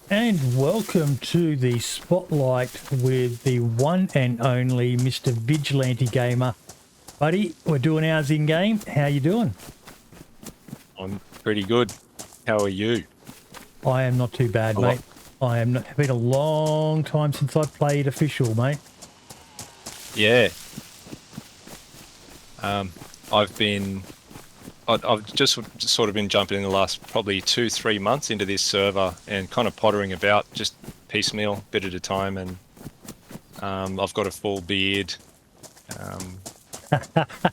And welcome to the Spotlight with the one and only Mr. Vigilante Gamer. Buddy, we're doing ours in-game. How you doing? I'm pretty good. How are you? I am not too bad, Hello. mate. I am not, been a long time since I played official, mate. Yeah. I've been, I've just sort of been jumping in the last probably 2-3 months into this server and kind of pottering about just piecemeal, bit at a time. And I've got a full beard. Um,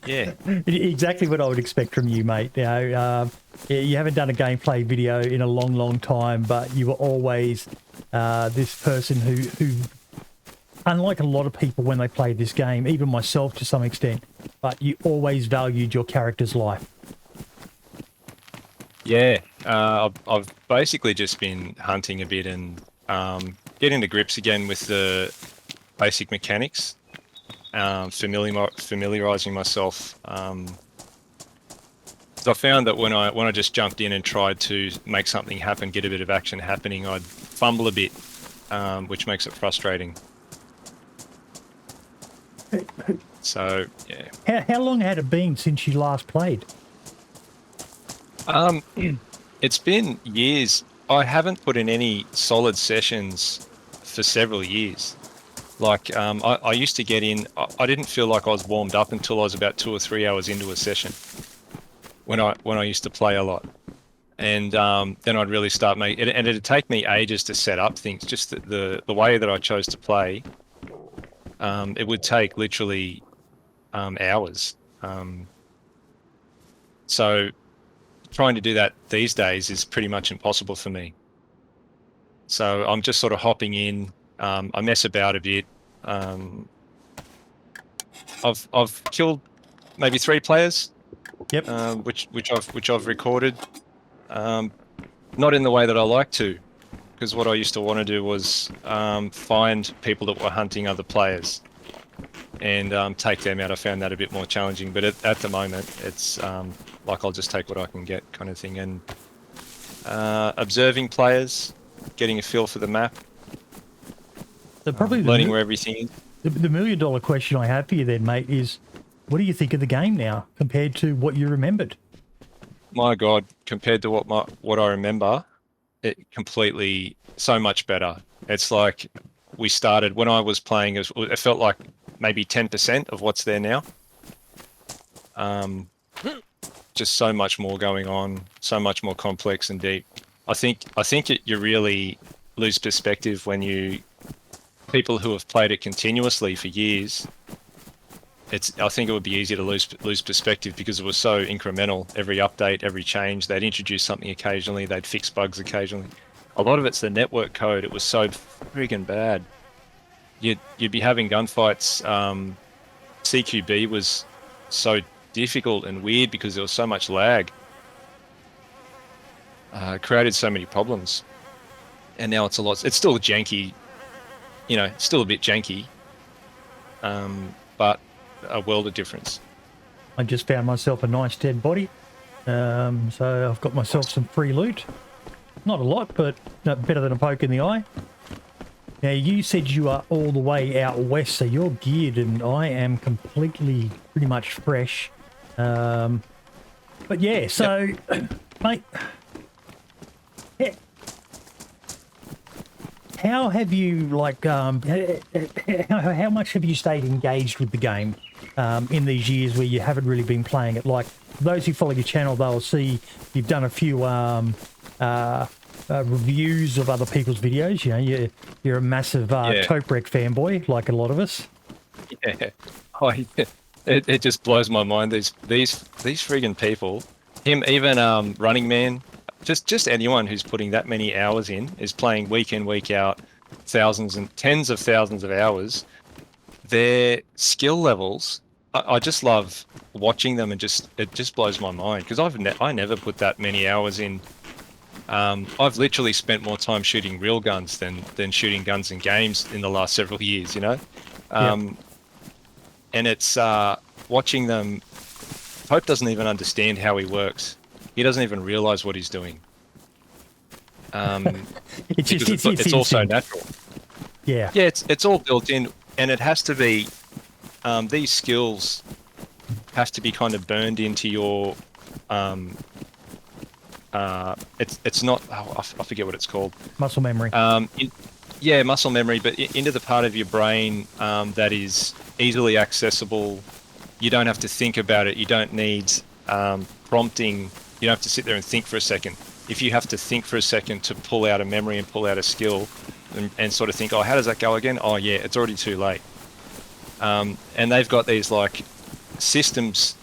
yeah. Exactly what I would expect from you, mate. You haven't done a gameplay video in a long, long time, but you were always this person who, unlike a lot of people when they play this game, even myself to some extent, but you always valued your character's life. Yeah. I've basically just been hunting a bit and getting to grips again with the basic mechanics. Familiarizing myself. So I found that when I just jumped in and tried to make something happen, get a bit of action happening, I'd fumble a bit, which makes it frustrating. So yeah, How long had it been since you last played? um, it's been years. I haven't put in any solid sessions for several years. Like I used to get in. I didn't feel like I was warmed up until I was about 2 or 3 hours into a session when I used to play a lot. And then I'd really start making it, and it'd take me ages to set up things. Just the way that I chose to play, it would take literally hours. So trying to do that these days is pretty much impossible for me. So I'm just sort of hopping in. I mess about a bit. I've killed maybe 3 players, Yep. which I've recorded. Not in the way that I like to, because what I used to want to do was find people that were hunting other players and take them out. I found that a bit more challenging, but at the moment, it's like I'll just take what I can get, kind of thing. And observing players, getting a feel for the map, So probably learning where everything is. the $1 million question I have for you then, mate, is what do you think of the game now compared to what you remembered? My God, compared to what I remember, it completely so much better. It's like we started when I was playing. It felt like maybe 10% of what's there now. Just so much more going on, so much more complex and deep. I think you really lose perspective when people who have played it continuously for years. I think it would be easy to lose perspective because it was so incremental. Every update, every change, they'd introduce something occasionally, they'd fix bugs occasionally. A lot of it's the network code. It was so freaking bad. You'd be having gunfights. CQB was so difficult and weird because there was so much lag. It created so many problems. And now it's a lot. It's still janky. It's still a bit janky. But a world of difference. I just found myself a nice dead body. So I've got myself some free loot. Not a lot, but better than a poke in the eye. Now, you said you are all the way out west, so you're geared, and I am completely pretty much fresh. But yeah, so, mate, eh, how have you, like, how much have you stayed engaged with the game in these years where you haven't really been playing it? Like, those who follow your channel, they'll see you've done a few reviews of other people's videos. You're a massive Toprek fanboy, like a lot of us. Yeah. It just blows my mind. These friggin' people, him, even Running Man, just anyone who's putting that many hours in is playing week in, week out, thousands and tens of thousands of hours. Their skill levels, I just love watching them, and it just blows my mind because I never put that many hours in. I've literally spent more time shooting real guns than shooting guns in games in the last several years, Yep. And it's watching them. Pope doesn't even understand how he works. He doesn't even realize what he's doing. It's just because it's it's also instinct. natural. Yeah. Yeah, it's all built in, and it has to be. These skills have to be kind of burned into your. It's not. Oh, I forget what it's called. Muscle memory. Yeah, muscle memory, but into the part of your brain that is easily accessible. You don't have to think about it. You don't need prompting. You don't have to sit there and think for a second. If you have to think for a second to pull out a memory and pull out a skill and sort of think, oh, how does that go again? Oh, yeah, it's already too late. And they've got these like systems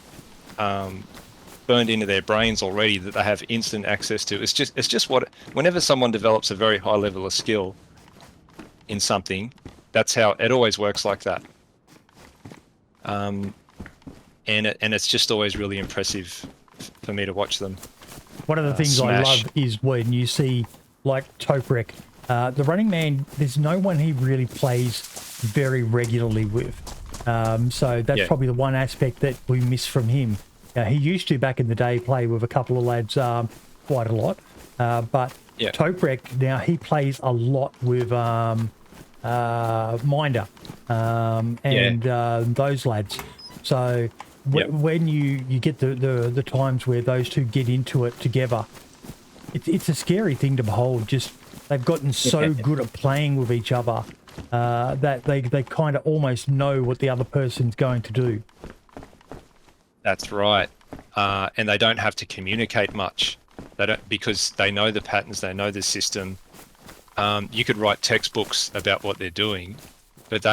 burned into their brains already that they have instant access to. It's just whenever someone develops a very high level of skill in something, that's how it always works like that. And it's just always really impressive for me to watch them. One of the things smash. I love is when you see, like, Toprek, the Running Man, there's no one he really plays very regularly with. So that's probably the one aspect that we miss from him. He used to, back in the day, play with a couple of lads quite a lot. But Toprek, now, he plays a lot with Minder and those lads. So when you get the times where those two get into it together, it's a scary thing to behold. Just they've gotten so good at playing with each other that they kind of almost know what the other person's going to do. That's right. And they don't have to communicate much. They don't, because they know the patterns, they know the system. You could write textbooks about what they're doing, but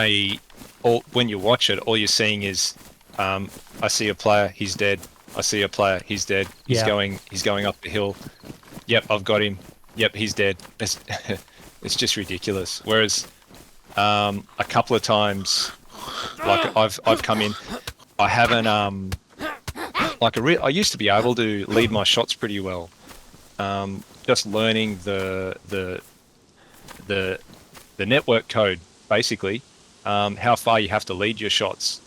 when you watch it, all you're seeing is, I see a player, he's dead. I see a player, he's dead. He's going up the hill. Yep, I've got him. Yep, he's dead. It's just ridiculous. Whereas a couple of times, like I've come in, I haven't I used to be able to lead my shots pretty well. Just learning the network code, basically, how far you have to lead your shots,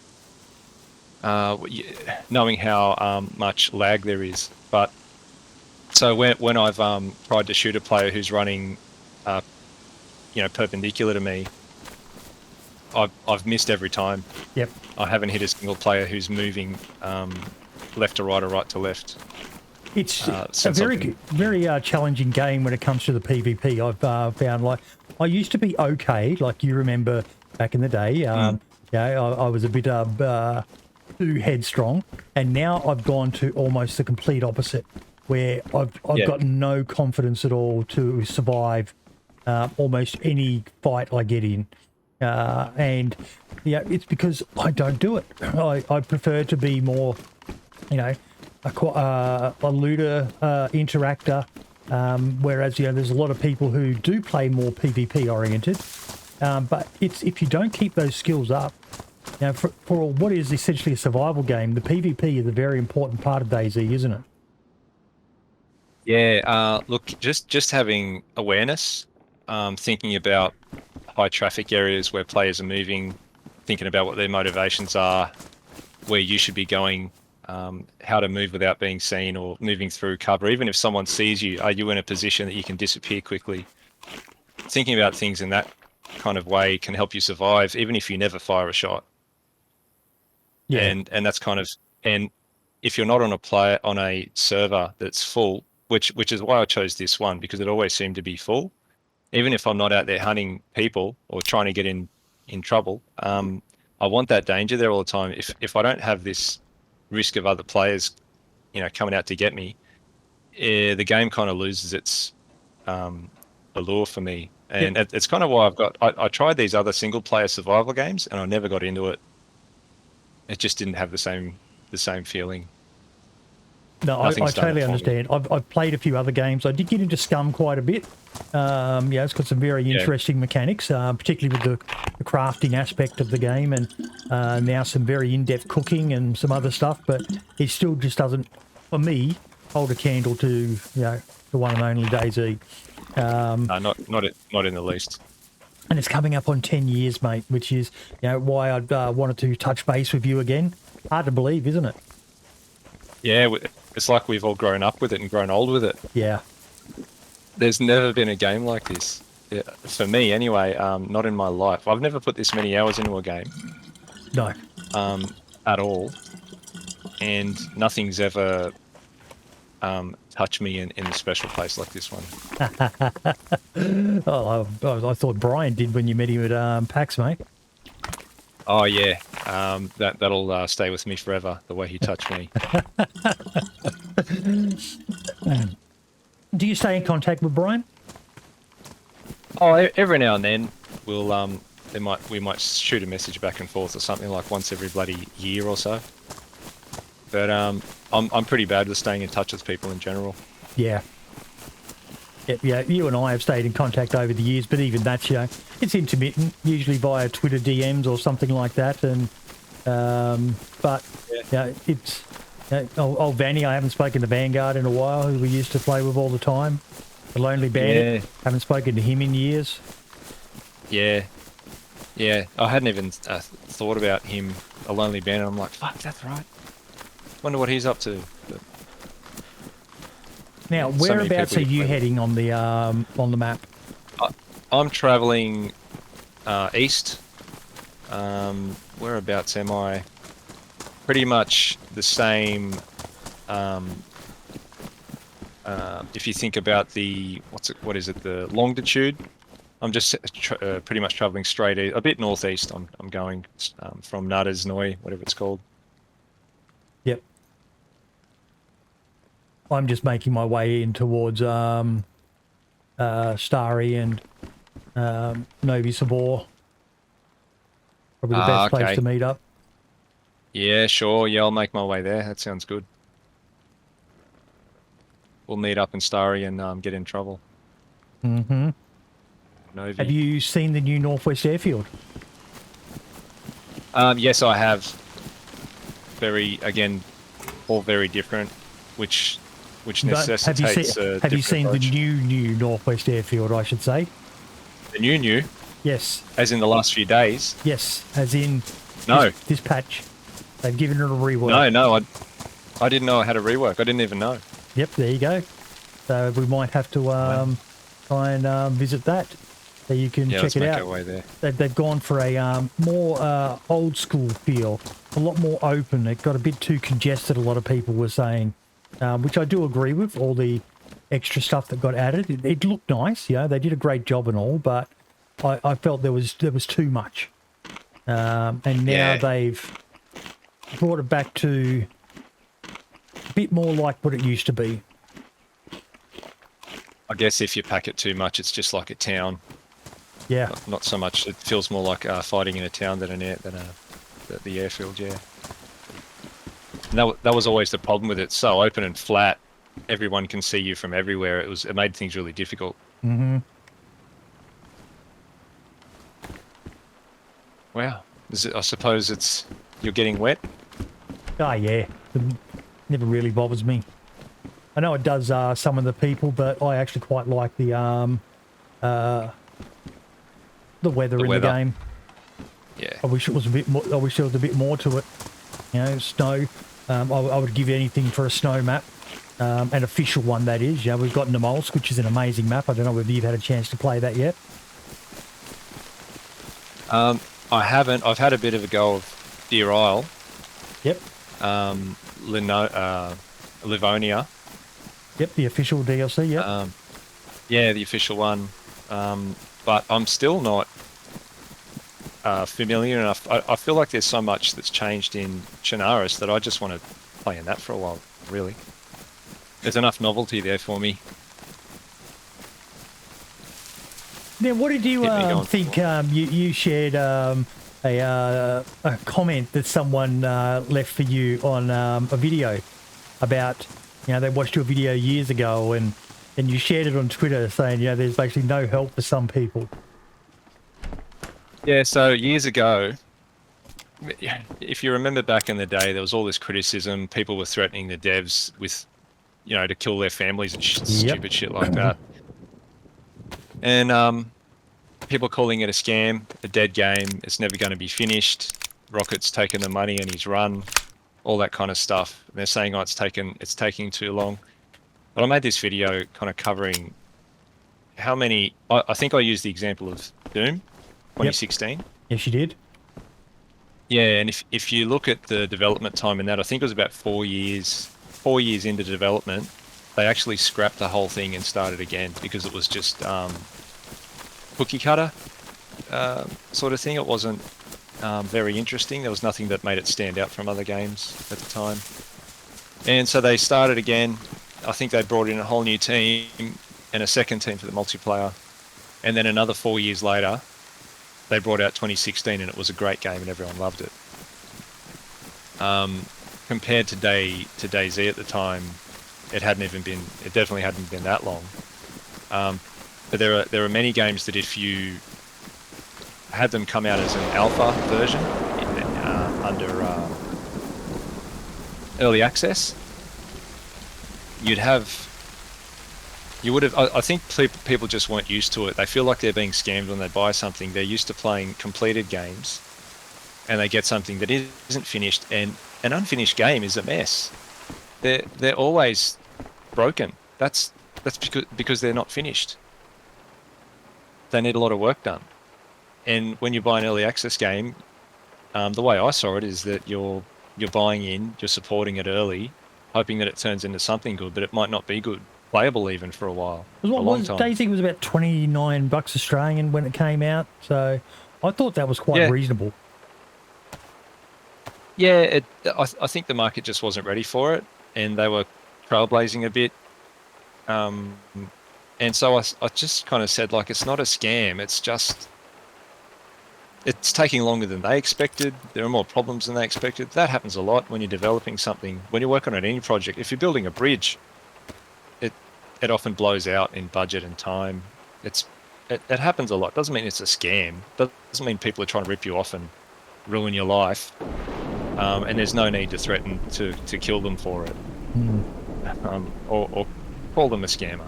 knowing how much lag there is. But so when I've tried to shoot a player who's running, perpendicular to me, I've missed every time. Yep. I haven't hit a single player who's moving left to right or right to left. It's a very challenging game when it comes to the PvP. I've found, like, I used to be okay, like you remember back in the day. I was a bit too headstrong, and now I've gone to almost the complete opposite, where I've got no confidence at all to survive almost any fight I get in. And it's because I don't do it. I prefer to be more, a looter interactor, whereas there's a lot of people who do play more PvP oriented, but it's if you don't keep those skills up, for what is essentially a survival game, the PvP is a very important part of DayZ, isn't it? Yeah, look, just having awareness, thinking about high traffic areas where players are moving, thinking about what their motivations are, where you should be going, how to move without being seen or moving through cover. Even if someone sees you, are you in a position that you can disappear quickly? Thinking about things in that kind of way can help you survive, even if you never fire a shot. Yeah. And that's kind of, and if you're not on a server that's full, which is why I chose this one, because it always seemed to be full. Even if I'm not out there hunting people or trying to get in trouble, I want that danger there all the time. If I don't have this risk of other players, coming out to get me, the game kind of loses its allure for me. And it's kind of why I tried these other single player survival games and I never got into it. It just didn't have the same feeling. No, I totally understand. I've played a few other games. I did get into Scum quite a bit. It's got some very interesting mechanics, particularly with the crafting aspect of the game, and now some very in-depth cooking and some other stuff. But it still just doesn't, for me, hold a candle to the one and only DayZ. No, not in the least. And it's coming up on 10 years, mate, which is why I'd wanted to touch base with you again. Hard to believe, isn't it? Yeah, it's like we've all grown up with it and grown old with it. Yeah. There's never been a game like this. Yeah, for me, anyway. Not in my life. I've never put this many hours into a game. No. At all, and nothing's ever touched me in a special place like this one. Oh, I thought Brian did when you met him at PAX, mate. Oh yeah, that'll stay with me forever. The way he touched me. Do you stay in contact with Brian? Oh, every now and then we'll we might shoot a message back and forth or something, like once every bloody year or so. But I'm pretty bad with staying in touch with people in general. Yeah. Yeah, you and I have stayed in contact over the years, but even that's, it's intermittent, usually via Twitter DMs or something like that. And but yeah, it's old Vanny. I haven't spoken to Vanguard in a while, who we used to play with all the time. The Lonely Bandit. Haven't spoken to him in years. Yeah, I hadn't even thought about him, a Lonely Bandit. I'm like, fuck, that's right. Wonder what he's up to. But now, whereabouts are you heading on the map? I'm travelling east. Whereabouts am I? Pretty much the same. If you think about the what is it? The longitude. I'm just pretty much travelling straight east, a bit northeast. I'm going from Nutters, Noi, whatever it's called. Yep. I'm just making my way in towards Starry and Novi Sabor. Probably the best place to meet up. Yeah, sure. Yeah, I'll make my way there. That sounds good. We'll meet up in Starry and get in trouble. Mm-hmm. Novi. Have you seen the new Northwest Airfield? Yes, I have. Again, all very different, which necessitates have you seen approach. the new Northwest Airfield, I should say? The new? Yes. As in the last few days? Yes, as in no. This patch. They've given it a rework. No, I didn't know I had a rework. I didn't even know. Yep, there you go. So we might have to try and visit that, so you can check it out. Our way there. They've gone for a more old school feel, a lot more open. It got a bit too congested, a lot of people were saying, which I do agree with. All the extra stuff that got added, it looked nice. They did a great job and all, but I felt there was too much. And now they've brought it back to a bit more like what it used to be. I guess if you pack it too much, it's just like a town. Yeah. Not so much. It feels more like fighting in a town than the airfield. Yeah. And that was always the problem with it. So open and flat, everyone can see you from everywhere. It made things really difficult. Mm-hmm. Wow. I suppose you're getting wet. Oh yeah, it never really bothers me. I know it does some of the people, but I actually quite like the weather in the game. Yeah. I wish it was a bit more. I wish there was a bit more to it. Snow. I would give anything for a snow map, an official one that is. We've got Namolsk, which is an amazing map. I don't know whether you've had a chance to play that yet. I haven't. I've had a bit of a go of Deer Isle. Yep. Livonia. Yep, the official DLC, yep. Yeah, the official one. But I'm still not familiar enough. I feel like there's so much that's changed in Chernarus that I just want to play in that for a while, really. There's enough novelty there for me. Now, what did you think? You shared a comment that someone left for you on a video about, they watched your video years ago and you shared it on Twitter saying, there's basically no help for some people. Yeah, so years ago, if you remember back in the day, there was all this criticism. People were threatening the devs with, to kill their families and stupid shit like that. And people calling it a scam, a dead game, it's never going to be finished. Rocket's taken the money and he's run, all that kind of stuff. And they're saying, it's taking too long. But I made this video kind of covering how many. I think I used the example of Doom, Yep. 2016. Yes, you did. Yeah, and if you look at the development time in that, I think it was about 4 years. 4 years into development, they actually scrapped the whole thing and started again because it was just cookie cutter sort of thing. It wasn't very interesting. There was nothing that made it stand out from other games at the time. And so they started again. I think they brought in a whole new team and a second team for the multiplayer. And then another 4 years later, they brought out 2016 and it was a great game and everyone loved it. Compared to DayZ at the time, it definitely hadn't been that long. But there are many games that if you had them come out as an alpha version under early access, I think people just weren't used to it. They feel like they're being scammed when they buy something. They're used to playing completed games, and they get something that isn't finished. And an unfinished game is a mess. They're always broken. That's because they're not finished. They need a lot of work done. And when you buy an early access game, the way I saw it is that you're buying in, you're supporting it early, hoping that it turns into something good, but it might not be good, playable even for a while, for a long time. DayZ was about $29 Australian when it came out, so I thought that was quite reasonable. Yeah, I think the market just wasn't ready for it, and they were trailblazing a bit. And so I just kind of said, like, it's not a scam. It's taking longer than they expected. There are more problems than they expected. That happens a lot when you're developing something. When you're working on any project, if you're building a bridge, it often blows out in budget and time. It happens a lot. Doesn't mean it's a scam. Doesn't mean people are trying to rip you off and ruin your life. And there's no need to threaten to kill them for it, or call them a scammer.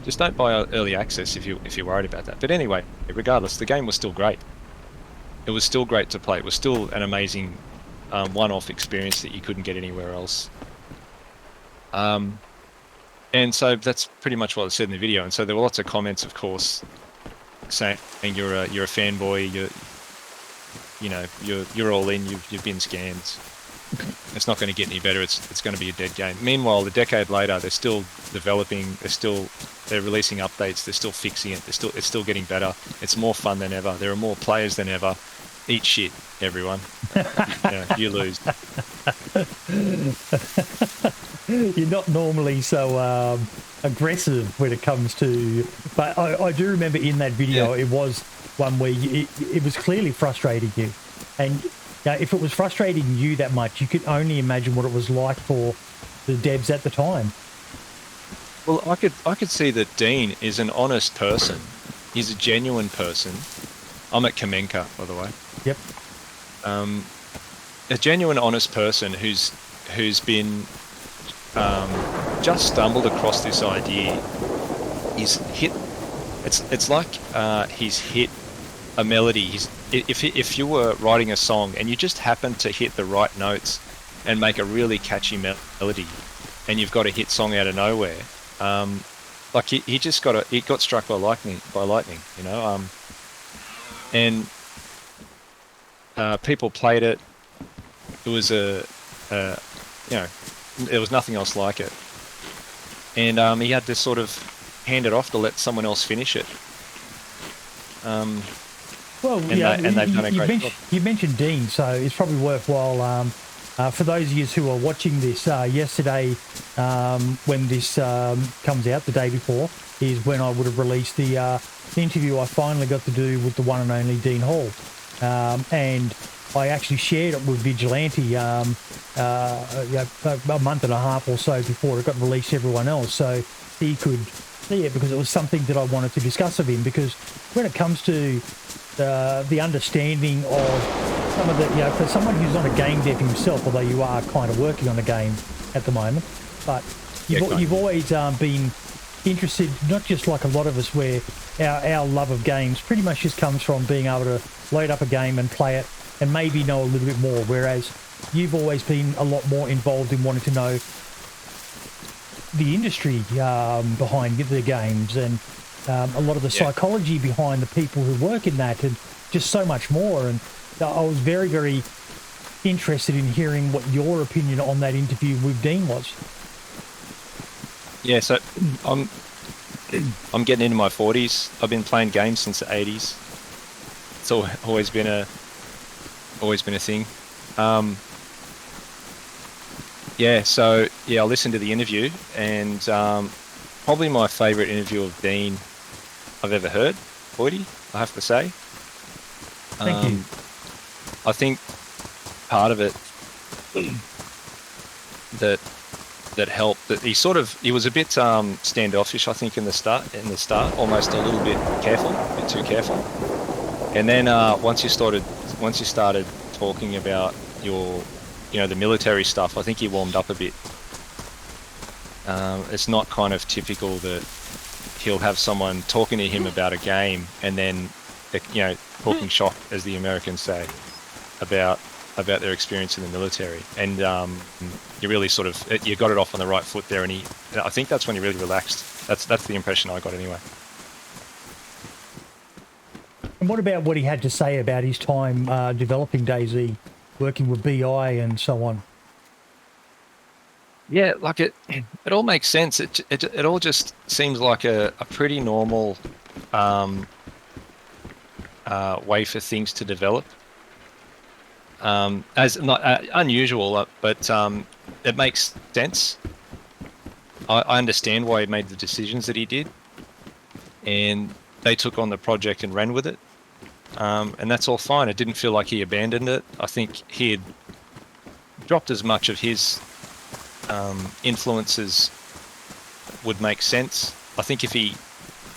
Just don't buy early access if you're worried about that. But anyway, regardless, the game was still great. It was still great to play. It was still an amazing one-off experience that you couldn't get anywhere else. And so that's pretty much what I said in the video. And so there were lots of comments, of course, saying you're a fanboy. You're all in. You've been scammed. It's not going to get any better. It's going to be a dead game. Meanwhile, a decade later, they're still developing. They're releasing updates. They're still fixing it. It's still getting better. It's more fun than ever. There are more players than ever. Eat shit, everyone. You lose. You're not normally so aggressive when it comes to, but I do remember in that video it was one where it was clearly frustrating you, and if it was frustrating you that much, you could only imagine what it was like for the devs at the time. Well, I could see that Dean is an honest person. He's a genuine person. I'm at Kamenka, by the way. Yep. A genuine, honest person who's been just stumbled across this idea. He's hit. It's like he's hit a melody. If you were writing a song and you just happened to hit the right notes and make a really catchy melody, and you've got a hit song out of nowhere, like he got struck by lightning, and people played it. It was there was nothing else like it, and he had to sort of hand it off to let someone else finish it. They've done a great job. You mentioned Dean, so it's probably worthwhile for those of you who are watching this yesterday, when this comes out, the day before, is when I would have released the interview I finally got to do with the one and only Dean Hall. And I actually shared it with Vigilante a month and a half or so before it got released to everyone else, so he could see it, because it was something that I wanted to discuss with him, because when it comes to the understanding of some of the, for someone who's not a game dev himself, although you are kind of working on a game at the moment, but you've always been interested, not just like a lot of us, where our love of games pretty much just comes from being able to load up a game and play it and maybe know a little bit more, whereas you've always been a lot more involved in wanting to know the industry behind the games and a lot of the psychology behind the people who work in that, and just so much more. And I was very, very interested in hearing what your opinion on that interview with Dean was. Yeah, so I'm getting into my 40s. I've been playing games since the 80s. It's always been a thing. I listened to the interview, and probably my favourite interview of Dean I've ever heard, Boydie, I have to say. Thank you. I think part of it that helped, that he was a bit standoffish, I think, in the start, almost a little bit careful, a bit too careful. And then once you started talking about the military stuff, I think he warmed up a bit. It's not kind of typical that he'll have someone talking to him about a game and then, talking shop, as the Americans say, about their experience in the military. And you really you got it off on the right foot there. And I think that's when he really relaxed. That's the impression I got anyway. And what about what he had to say about his time developing DayZ, working with BI and so on? Yeah, like it all makes sense. It all just seems like a pretty normal way for things to develop. As not unusual, but it makes sense. I understand why he made the decisions that he did, and they took on the project and ran with it, and that's all fine. It didn't feel like he abandoned it. I think he had dropped as much of his influences would make sense. I think if he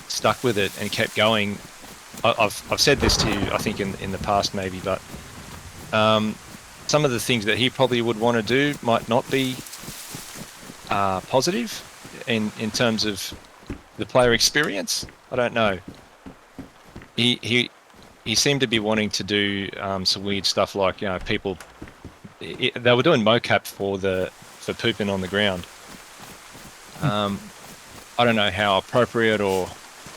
stuck with it and kept going, I've said this to you, I think in the past maybe, but some of the things that he probably would want to do might not be positive in terms of the player experience. I don't know. He seemed to be wanting to do some weird stuff, like people. They were doing mocap for pooping on the ground. I don't know how appropriate, or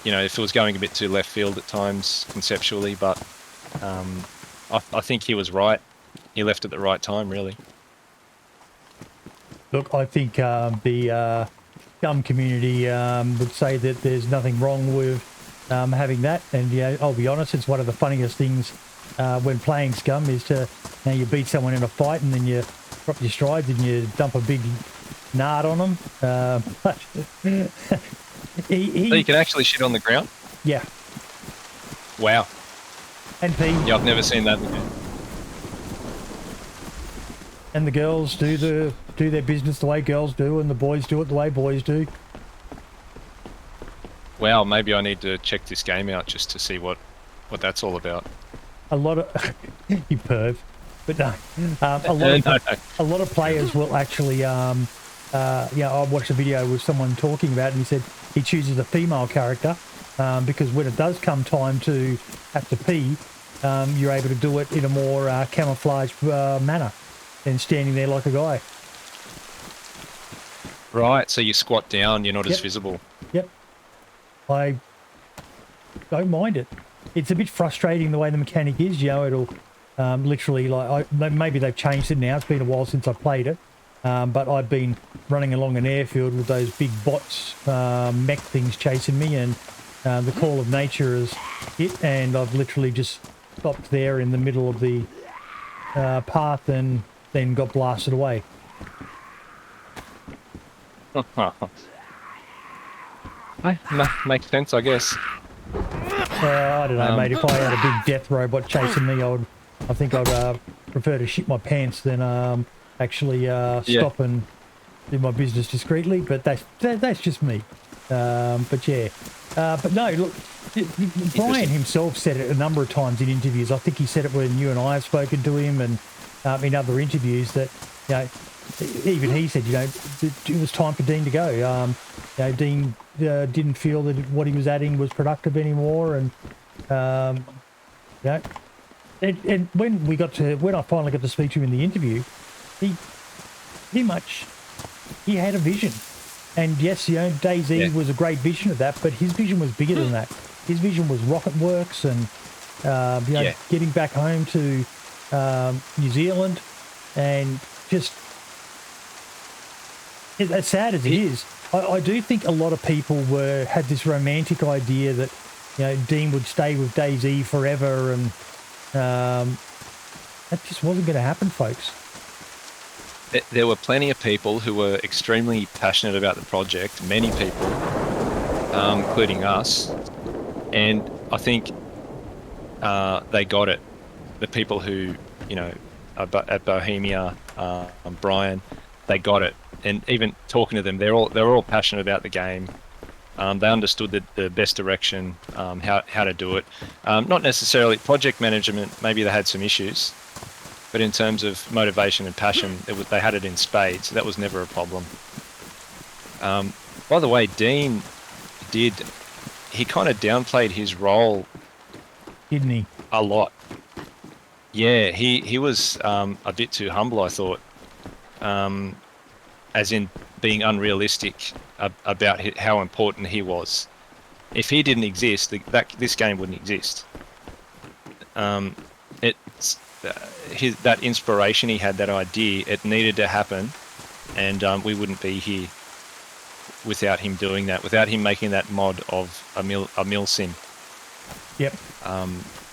if it was going a bit too left field at times conceptually, but I think he was right. He left at the right time, really. Look, I think the scum community would say that there's nothing wrong with having that, and I'll be honest, it's one of the funniest things when playing scum is to you beat someone in a fight and then you drop your strides and you dump a big nard on them. But so you can actually shit on the ground? Yeah. Wow. And pee. Yeah, I've never seen that again. And the girls do their business the way girls do, and the boys do it the way boys do. Wow, maybe I need to check this game out just to see what that's all about. A lot of you perv, but no, a lot of players will actually. I watched a video with someone talking about it, and he said he chooses a female character because when it does come time to have to pee, you're able to do it in a more camouflaged manner than standing there like a guy. Right, so you squat down, you're not as visible. Yep. I don't mind it. It's a bit frustrating the way the mechanic is. It'll literally, maybe they've changed it now. It's been a while since I played it. But I've been running along an airfield with those big bots, mech things chasing me, and the call of nature has hit, and I've literally just stopped there in the middle of the path and then got blasted away. Makes sense, I guess. I don't know, mate. If I had a big death robot chasing me, I think I'd prefer to shit my pants than actually stop and do my business discreetly. But that's just me. But yeah. But no, look, Brian himself said it a number of times in interviews. I think he said it when you and I have spoken to him, and in other interviews that even he said it was time for Dean to go. Dean didn't feel that what he was adding was productive anymore, and and when I finally got to speak to him in the interview, he had a vision. And yes, DayZ was a great vision of that, but his vision was bigger than that. His vision was rocket works and getting back home to New Zealand, and just as sad as it is, I do think a lot of people had this romantic idea that Dean would stay with DayZ forever, and that just wasn't going to happen, folks. There were plenty of people who were extremely passionate about the project, many people, including us, and I think they got it. The people who, at Bohemia, Brian, they got it. And even talking to them, they were all passionate about the game. They understood the best direction, how to do it. Not necessarily project management, maybe they had some issues. But in terms of motivation and passion, they had it in spades. So that was never a problem. By the way, Dean he kind of downplayed his role, didn't he? A lot. Yeah, he was a bit too humble, I thought, as in being unrealistic about how important he was. If he didn't exist, this game wouldn't exist. That inspiration he had, that idea, it needed to happen, and we wouldn't be here without him doing that, without him making that mod of a mill sim. Yep.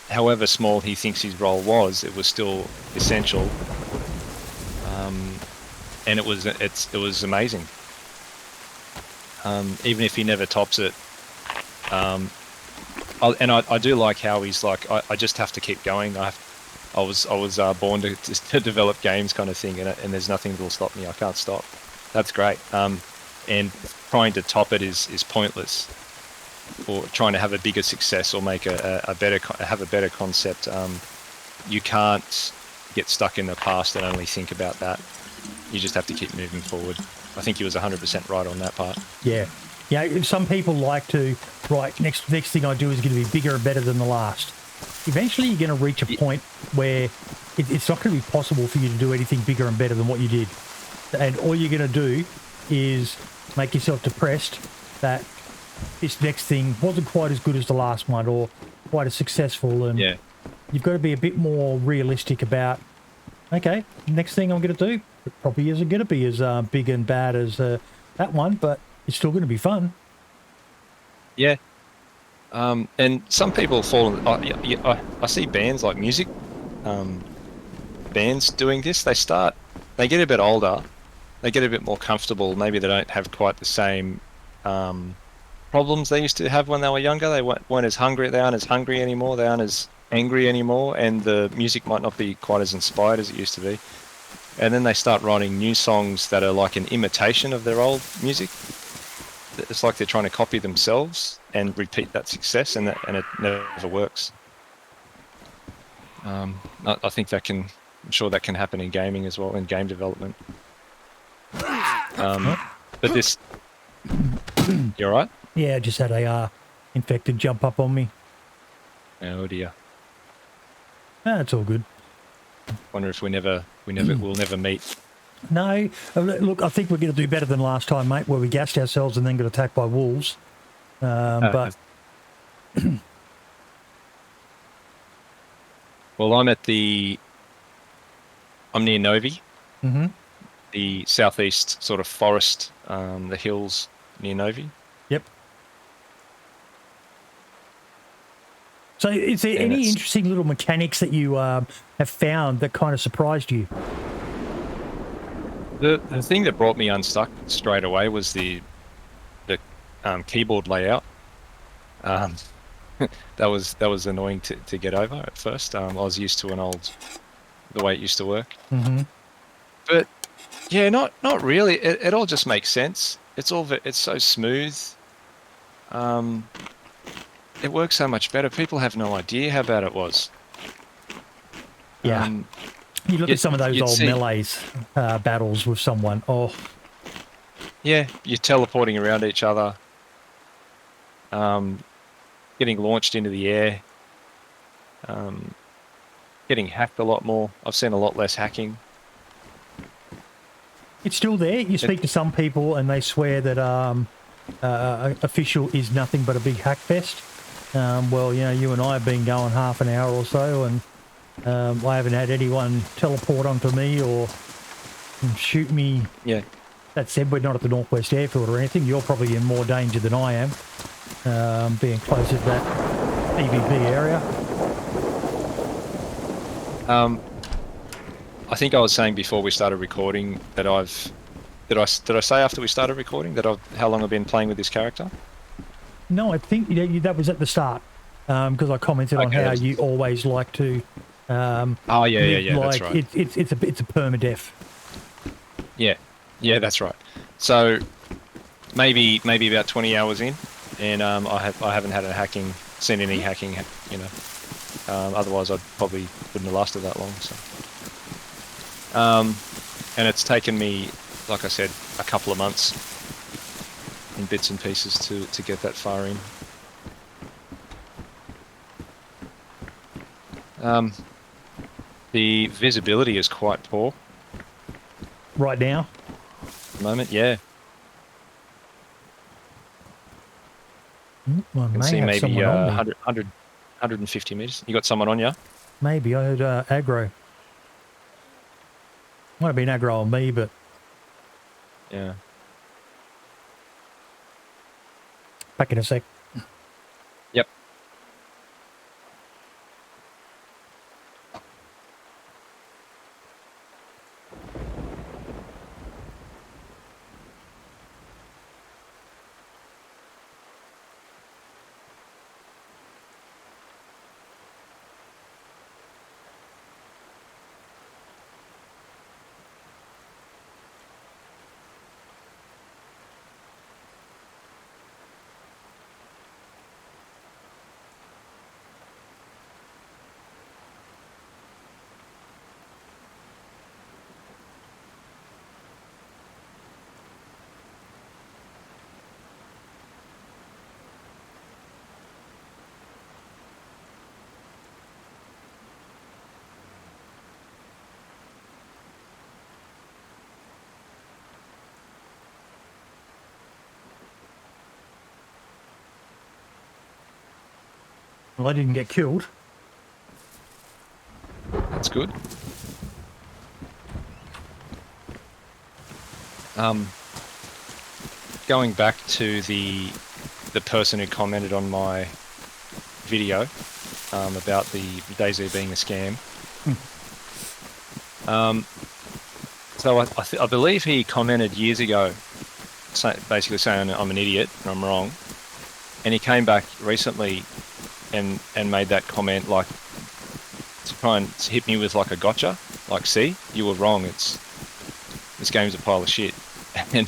However small he thinks his role was, it was still essential, and it was amazing. Even if he never tops it, I do like how he's like, I just have to keep going. I was born to develop games, kind of thing, and there's nothing that will stop me. I can't stop. That's great. And trying to top it is pointless, or trying to have a bigger success or make a better concept. You can't get stuck in the past and only think about that. You just have to keep moving forward. I think he was 100% right on that part. Yeah. Some people like to, right, next thing I do is going to be bigger and better than the last. Eventually you're going to reach a point where it's not going to be possible for you to do anything bigger and better than what you did. And all you're going to do is make yourself depressed that this next thing wasn't quite as good as the last one, or quite as successful. And you've got to be a bit more realistic about, okay, next thing I'm going to do, it probably isn't going to be as big and bad as that one, but it's still going to be fun. Yeah. And some people fall. I see bands like music bands doing this. They get a bit older, they get a bit more comfortable. Maybe they don't have quite the same problems they used to have when they were younger. They weren't as hungry. They aren't as hungry anymore. They aren't as angry anymore, and the music might not be quite as inspired as it used to be. And then they start writing new songs that are like an imitation of their old music. It's like they're trying to copy themselves and repeat that success, and it never works. I think I'm sure that can happen in gaming as well, in game development. But this, you all right? Yeah, I just had a infected jump up on me. Oh dear. It's all good. Wonder if we'll never meet. No, look, I think we're going to do better than last time, mate, where we gassed ourselves and then got attacked by wolves. But well, I'm near Novi, the southeast sort of forest, the hills near Novi. Yep. So is there any interesting little mechanics that you have found that kind of surprised you? The thing that brought me unstuck straight away was the keyboard layout. That was annoying to get over at first. I was used to the way it used to work. But yeah, not really. It all just makes sense. It's so smooth. It works so much better. People have no idea how bad it was. Yeah. You look at some of those old melees battles with someone. Oh. Yeah, you're teleporting around each other. Getting launched into the air. Getting hacked a lot more. I've seen a lot less hacking. It's still there. You speak to some people and they swear that official is nothing but a big hack fest. Well, you know, you and I have been going half an hour or so, and I haven't had anyone teleport onto me or shoot me. Yeah. That said, we're not at the Northwest Airfield or anything. You're probably in more danger than I am, being closer to that EVP area. I think I was saying before we started recording that did I say after we started recording that how long I've been playing with this character? No, I think that was at the start, because I commented on how you always like to. Oh yeah, like that's right. It's a permadeath. Yeah, that's right. So maybe about 20 hours in, and I haven't had seen any hacking, you know. Otherwise, I probably wouldn't have lasted that long. So, and it's taken me, like I said, a couple of months in bits and pieces to get that far in. The visibility is quite poor Right now. at the moment. Yeah, I you can may see have maybe someone on me. 150 meters. You got someone on you? Maybe I heard aggro. Might have been aggro on me, but Yeah. back in a sec. Yep. Well, I didn't get killed. That's good. Going back to the person who commented on my video about the DayZ being a scam. So I believe he commented years ago, basically saying I'm an idiot and I'm wrong, and he came back recently and made that comment like to try and hit me with like a gotcha, like, see, you were wrong. This game's a pile of shit, and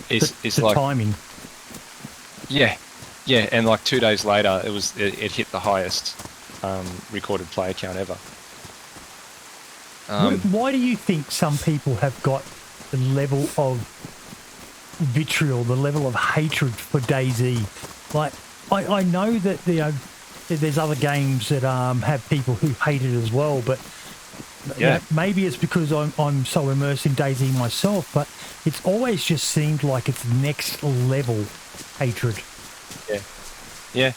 it's the like timing. Yeah, and like 2 days later, it hit the highest recorded player count ever. Why do you think some people have got the level of vitriol, the level of hatred for DayZ? Like, I know that there's other games that have people who hate it as well, but you know, maybe it's because I'm so immersed in DayZ myself, but it's always just seemed like it's next level hatred. Yeah.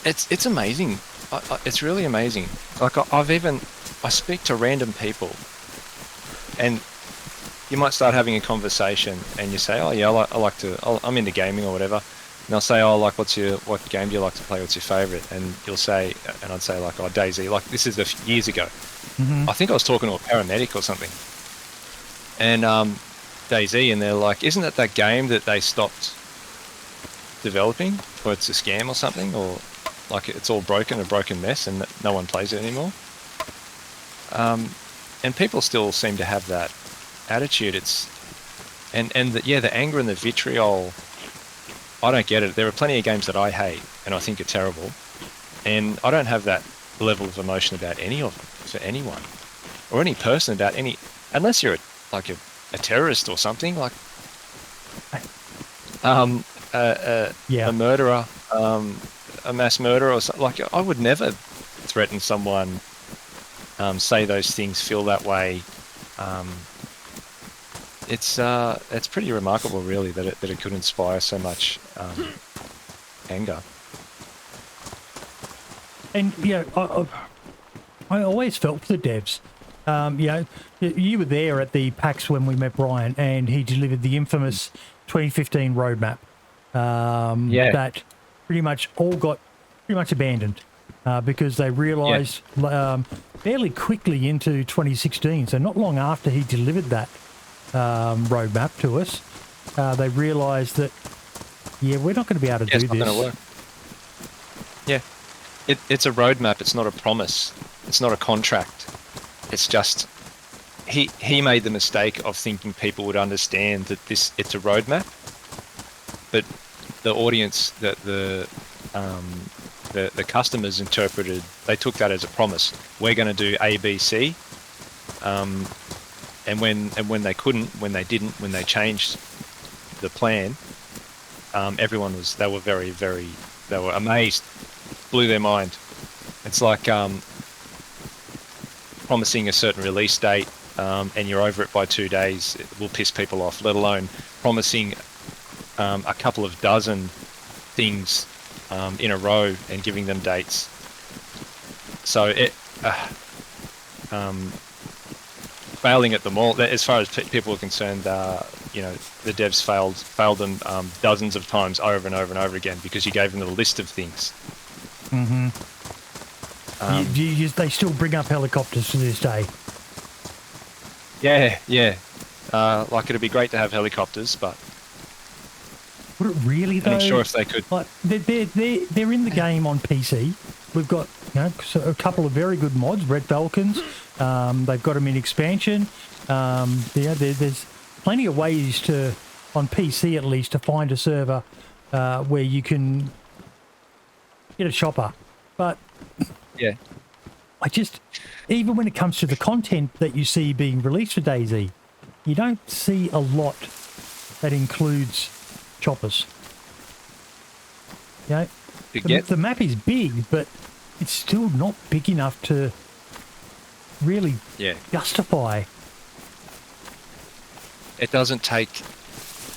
It's amazing. It's really amazing. Like I speak to random people, and you might start having a conversation, and you say, "Oh yeah, I'm into gaming or whatever." And they'll say, "Oh, like, what game do you like to play? What's your favourite?" And you'll say, and I'd say like, "Oh, DayZ." Like, this is years ago. Mm-hmm. I think I was talking to a paramedic or something, and DayZ, and they're like, "Isn't it that game that they stopped developing, or it's a scam or something, or like it's all broken, a broken mess, and no one plays it anymore?" And people still seem to have that attitude. The anger and the vitriol. I don't get it. There are plenty of games that I hate and I think are terrible, and I don't have that level of emotion about any of them for anyone or any person about any, unless you're a terrorist or something, like a murderer, a mass murderer or something. Like, I would never threaten someone say those things, feel that way. It's pretty remarkable, really, that it could inspire so much anger. And I always felt for the devs. You were there at the PAX when we met Brian, and he delivered the infamous 2015 roadmap. That pretty much all got pretty much abandoned because they realised fairly quickly into 2016, so not long after he delivered that roadmap to us, they realised that we're not going to be able to do it's not this. Going to work. Yeah, it's a roadmap. It's not a promise. It's not a contract. It's just he made the mistake of thinking people would understand that it's a roadmap, but the audience, the customers interpreted, they took that as a promise. We're going to do A, B, C, and when they couldn't, when they changed the plan, they were they were amazed, blew their mind. It's like promising a certain release date, and you're over it by 2 days. It will piss people off, let alone promising a couple of dozen things in a row and giving them dates. So failing at them all, as far as people are concerned, the devs failed them dozens of times over and over and over again because you gave them a list of things. Mm-hmm. They still bring up helicopters to this day. Yeah. Like, it'd be great to have helicopters, but would it really though? I'm not sure if they could. Like, they're in the game on PC. We've got a couple of very good mods, Red Falcons. They've got them in expansion. There's plenty of ways to, on PC at least, to find a server where you can get a chopper. But yeah, even when it comes to the content that you see being released for DayZ, you don't see a lot that includes choppers. The map is big, but it's still not big enough to really justify. It doesn't take...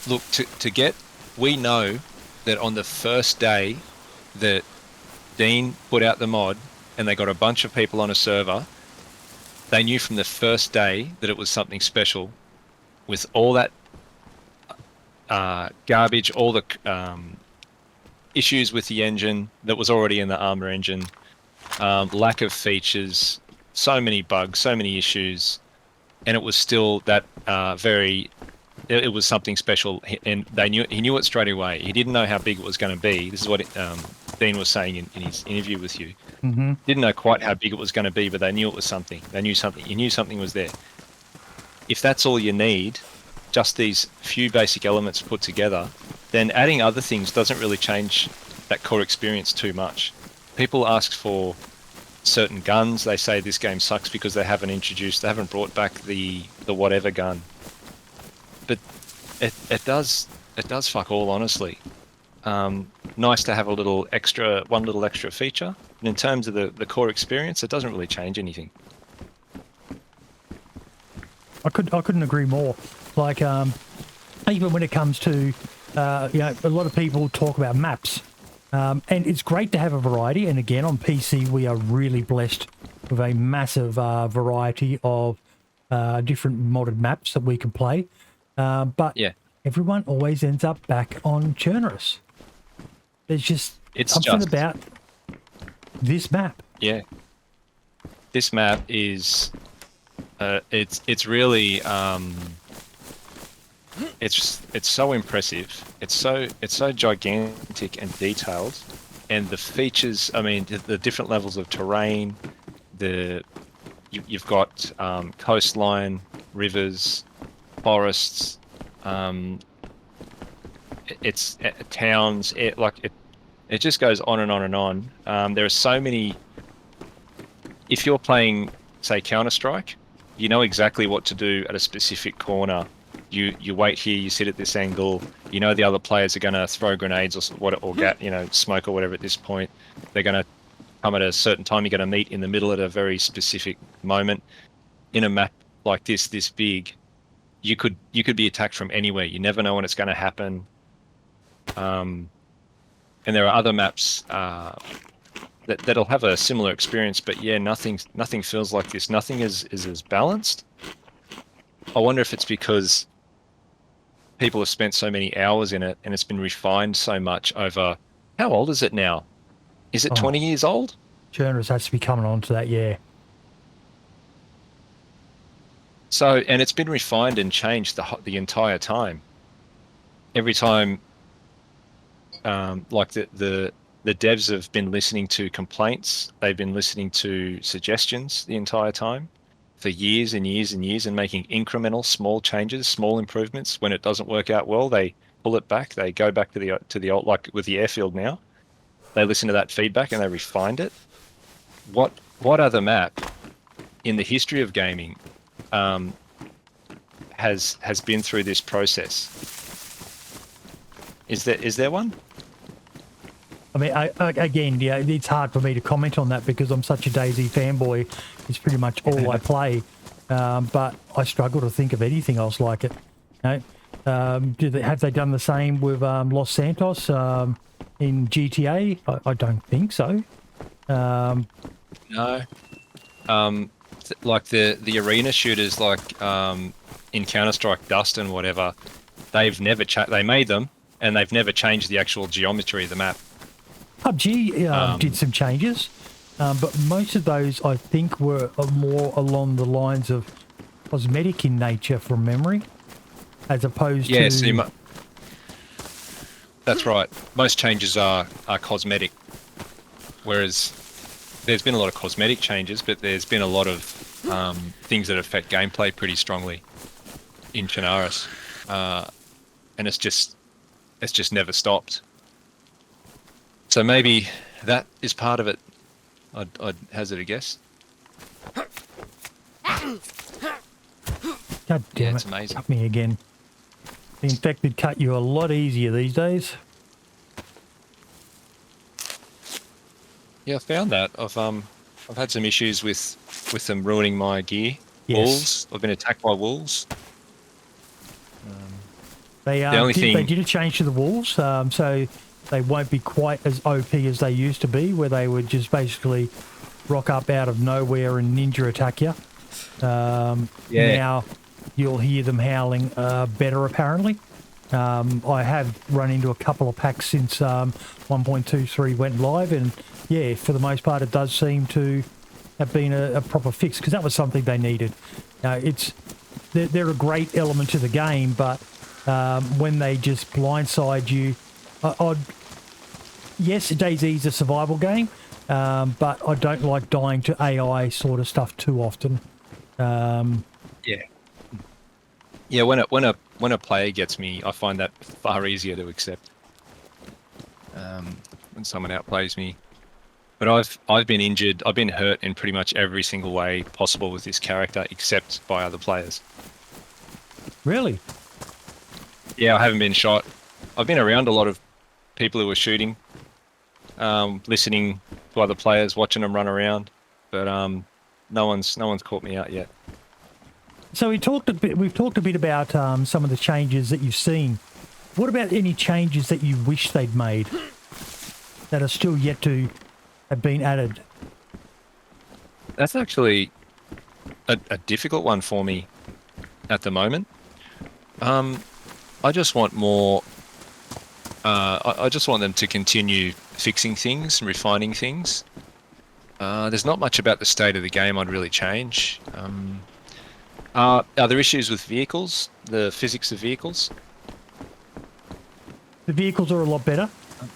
Look, to get... We know that on the first day that Dean put out the mod and they got a bunch of people on a server, they knew from the first day that it was something special, with all that garbage, all the issues with the engine that was already in the Armour engine, lack of features, so many bugs, so many issues, and it was still that it was something special, and he knew it straight away. He didn't know how big it was going to be. This is what Dean was saying in his interview with you. Mm-hmm. Didn't know quite how big it was going to be, but they knew it was something. They knew something. You knew something was there. If that's all you need, just these few basic elements put together, then adding other things doesn't really change that core experience too much. People ask for certain guns. They say this game sucks because they haven't brought back the whatever gun. But it does fuck all, honestly. Nice to have one little extra feature, but in terms of the core experience, it doesn't really change anything. I couldn't agree more. Like, even when it comes to, a lot of people talk about maps, and it's great to have a variety. And again, on PC, we are really blessed with a massive variety of different modded maps that we can play. But everyone always ends up back on Chernarus. There's just something about this map. Yeah, this map is it's really it's so impressive. It's so gigantic and detailed, and the features. I mean, the different levels of terrain. You've got coastline, rivers, forests. It's towns. It just goes on and on and on. There are so many. If you're playing, say, Counter-Strike, you know exactly what to do at a specific corner. You wait here. You sit at this angle. You know the other players are going to throw grenades or smoke or whatever at this point. They're going to come at a certain time. You're going to meet in the middle at a very specific moment. In a map like this big, you could be attacked from anywhere. You never know when it's going to happen. And there are other maps that'll have a similar experience, but yeah, nothing feels like this. Nothing is as balanced. I wonder if it's because people have spent so many hours in it and it's been refined so much over. How old is it now? Is it 20 years old? Journalists has to be coming on to that, yeah. So, and it's been refined and changed the entire time. Every time, like the devs have been listening to complaints, they've been listening to suggestions the entire time for years and years and years, and making incremental small changes, small improvements. When it doesn't work out well, they pull it back. They go back to the old, like with the airfield now. They listen to that feedback and they refined it. What other map in the history of gaming has been through this process? Is there one? I mean, again, yeah, it's hard for me to comment on that because I'm such a DayZ fanboy. It's pretty much all I play. But I struggle to think of anything else like it. You know? Have they done the same with Los Santos in GTA? I don't think so. No. Like the arena shooters, like in Counter-Strike Dust and whatever, they've never they made them and they've never changed the actual geometry of the map. PUBG did some changes, but most of those I think were more along the lines of cosmetic in nature from memory, as opposed to... See, that's right. Most changes are cosmetic, whereas there's been a lot of cosmetic changes, but there's been a lot of things that affect gameplay pretty strongly in Chernarus, and it's just never stopped. So maybe that is part of it. I'd hazard a guess. God damn it! It's amazing. Cut me again. The infected cut you a lot easier these days. Yeah, I found that. I've had some issues with them ruining my gear. Yes. Wolves. I've been attacked by wolves. They did a change to the wolves, so they won't be quite as OP as they used to be, where they would just basically rock up out of nowhere and ninja attack you. Now you'll hear them howling better, apparently. I have run into a couple of packs since 1.23 went live, and yeah, for the most part, it does seem to have been a proper fix, because that was something they needed. They're a great element to the game, but when they just blindside you, yes, DayZ's a survival game, but I don't like dying to AI sort of stuff too often. Yeah. When a player gets me, I find that far easier to accept. When someone outplays me, but I've been injured. I've been hurt in pretty much every single way possible with this character, except by other players. Really? Yeah, I haven't been shot. I've been around a lot of people who are shooting, listening to other players, watching them run around, but no one's caught me out yet. So we've talked a bit about some of the changes that you've seen. What about any changes that you wish they'd made that are still yet to have been added? That's actually a difficult one for me at the moment. I just want more. I just want them to continue fixing things, refining things. There's not much about the state of the game I'd really change. Are there issues with vehicles, the physics of vehicles? The vehicles are a lot better,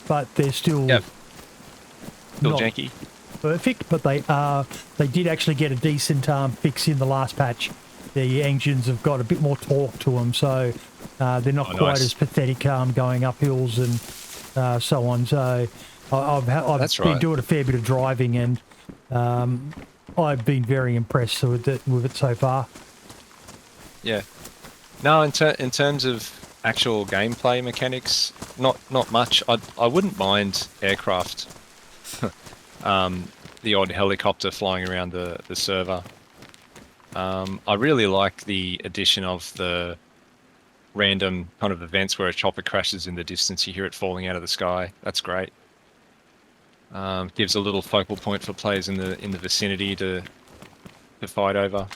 but they're still still not janky. perfect. But they did actually get a decent fix in the last patch. The engines have got a bit more torque to them, so they're not quite as pathetic going up hills and so on. So I've been doing a fair bit of driving, and I've been very impressed with it so far. Yeah. No, in terms of actual gameplay mechanics, not much. I wouldn't mind aircraft the odd helicopter flying around the server. I really like the addition of the random kind of events where a chopper crashes in the distance. You hear it falling out of the sky. That's great. Gives a little focal point for players in the vicinity to fight over.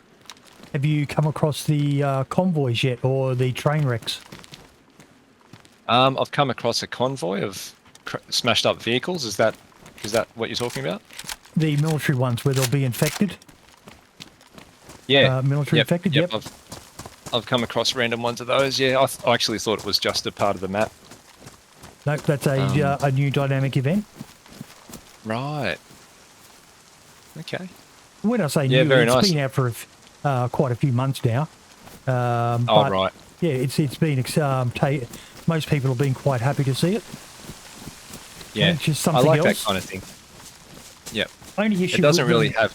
Have you come across the convoys yet, or the train wrecks? I've come across a convoy of smashed up vehicles. Is that what you're talking about? The military ones where they'll be infected? Yeah. Military infected, yep. I've come across random ones of those. Yeah, I actually thought it was just a part of the map. No, that's a new dynamic event. Right. Okay. When I say Yeah, new, very it's nice. been out for quite a few months now. Oh, but right. Yeah, it's been most people have been quite happy to see it. Yeah, it's just I something like else. that kind of thing. Yep. Only issue It doesn't with really them, have...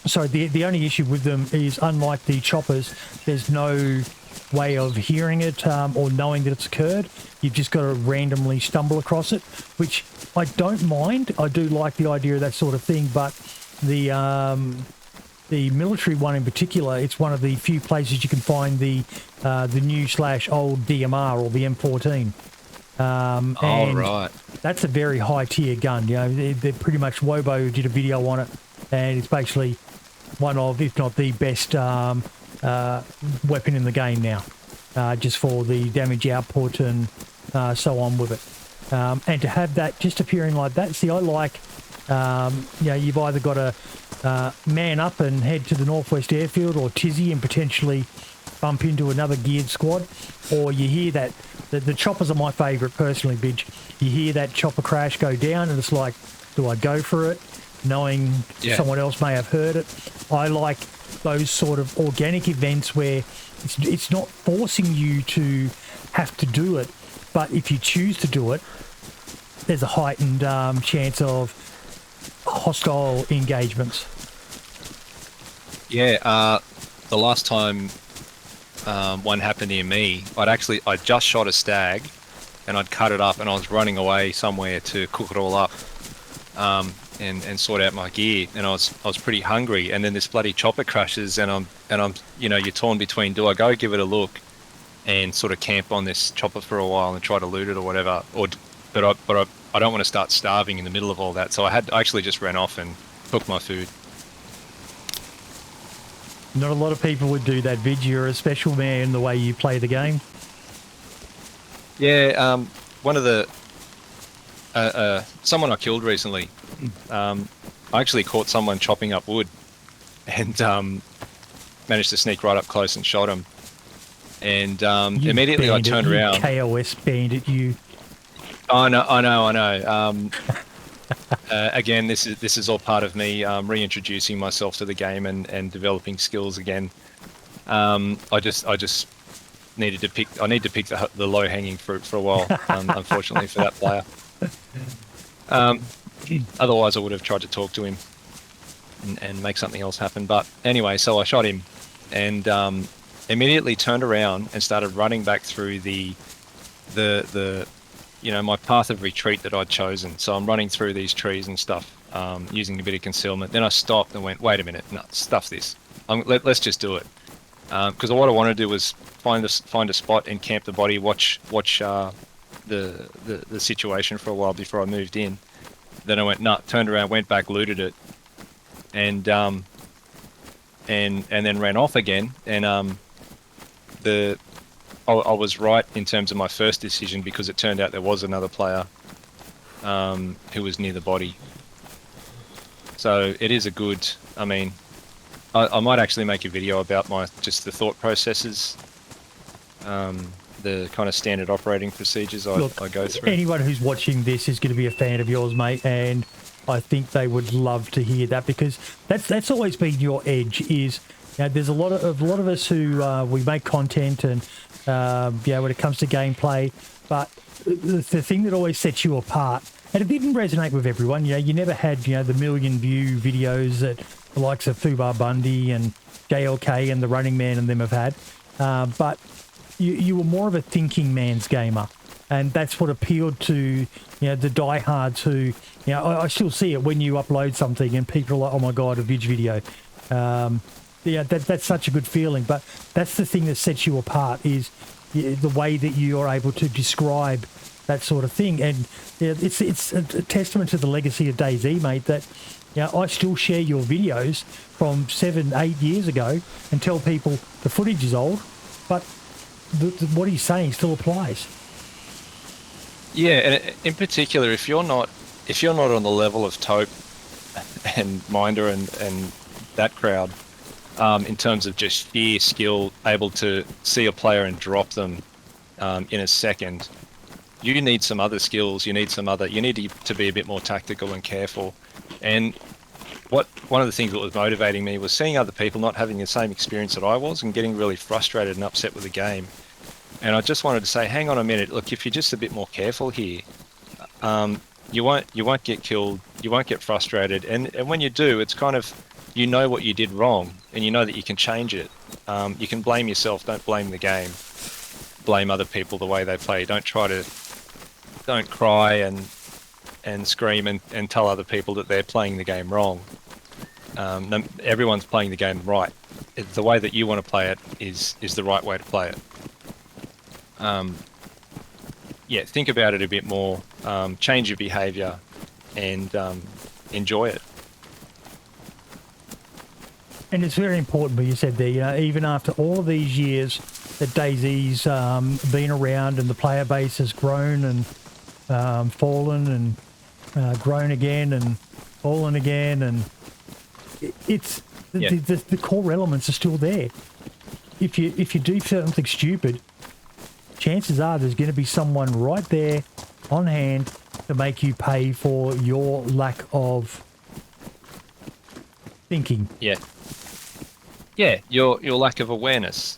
Sorry, the only issue with them is, unlike the choppers, there's no way of hearing it or knowing that it's occurred. You've just got to randomly stumble across it, which I don't mind. I do like the idea of that sort of thing, but the military one in particular, it's one of the few places you can find the new/old DMR or the M14. And right. that's a very high tier gun. You know, they're pretty much, Wobo did a video on it, and it's basically one of, if not the best weapon in the game now, just for the damage output and so on with it. And to have that just appearing like that, see, I like, you've either got to man up and head to the Northwest Airfield or Tizzy and potentially bump into another geared squad, or you hear that, the choppers are my favourite personally, Bidge. You hear that chopper crash go down and it's like, do I go for it? Knowing someone else may have heard it. I like those sort of organic events where it's not forcing you to have to do it, but if you choose to do it, there's a heightened chance of hostile engagements. Yeah, the last time one happened near me, I just shot a stag and I'd cut it up and I was running away somewhere to cook it all up and sort out my gear, and I was pretty hungry, and then this bloody chopper crashes and I'm you're torn between, do I go give it a look and sort of camp on this chopper for a while and try to loot it or whatever, but I don't want to start starving in the middle of all that, so I actually just ran off and cooked my food. Not a lot of people would do that, Vid. You're a special man the way you play the game. Yeah, one of the someone I killed recently, I actually caught someone chopping up wood and managed to sneak right up close and shot him. And immediately I turned around. KOS bandit, you. I know. Again, this is all part of me reintroducing myself to the game and developing skills again. I just needed to pick the low hanging fruit for a while, unfortunately for that player. Otherwise I would have tried to talk to him and make something else happen. But anyway, so I shot him and immediately turned around and started running back through the my path of retreat that I'd chosen. So I'm running through these trees and stuff, using a bit of concealment. Then I stopped and went, wait a minute, no, stuff this. Let's just do it. Because what I wanted to do was find a spot and camp the body, watch the situation for a while before I moved in. Then I went, turned around, went back, looted it, and then ran off again. And I was right in terms of my first decision, because it turned out there was another player who was near the body. So it is a good, I mean, I might actually make a video about just the thought processes, the kind of standard operating procedures I go through. Anyone who's watching this is going to be a fan of yours, mate, and I think they would love to hear that, because that's always been your edge. Is there's a lot of us who we make content and when it comes to gameplay, but the thing that always sets you apart, and it didn't resonate with everyone. You never had the million view videos that the likes of Fubar Bundy and JLK and the Running Man and them have had, but you were more of a thinking man's gamer. and that's what appealed to the diehards who I still see it when you upload something and people are like, oh my god, a Vig video. That's such a good feeling. But that's the thing that sets you apart is the way that you're able to describe that sort of thing, and it's a testament to the legacy of DayZ, mate. That I still share your videos from 7-8 years ago and tell people the footage is old, but what he's saying still applies. Yeah, and in particular, if you're not on the level of Taupe and Minder and that crowd, in terms of just sheer skill, able to see a player and drop them in a second, you need some other skills. You need to be a bit more tactical and careful. And one of the things that was motivating me was seeing other people not having the same experience that I was and getting really frustrated and upset with the game. And I just wanted to say, hang on a minute, look, if you're just a bit more careful here, you won't get killed, you won't get frustrated, and when you do, it's kind of, what you did wrong, and you know that you can change it. You can blame yourself, don't blame the game. Blame other people the way they play. Don't cry and scream and tell other people that they're playing the game wrong. Everyone's playing the game right. The way that you want to play it is the right way to play it. Think about it a bit more, change your behavior, and enjoy it. And it's very important what you said there, even after all of these years that DayZ's been around and the player base has grown and fallen and grown again and fallen again, and it's the core elements are still there. If you do something stupid, chances are there's going to be someone right there on hand to make you pay for your lack of thinking. Yeah, your lack of awareness.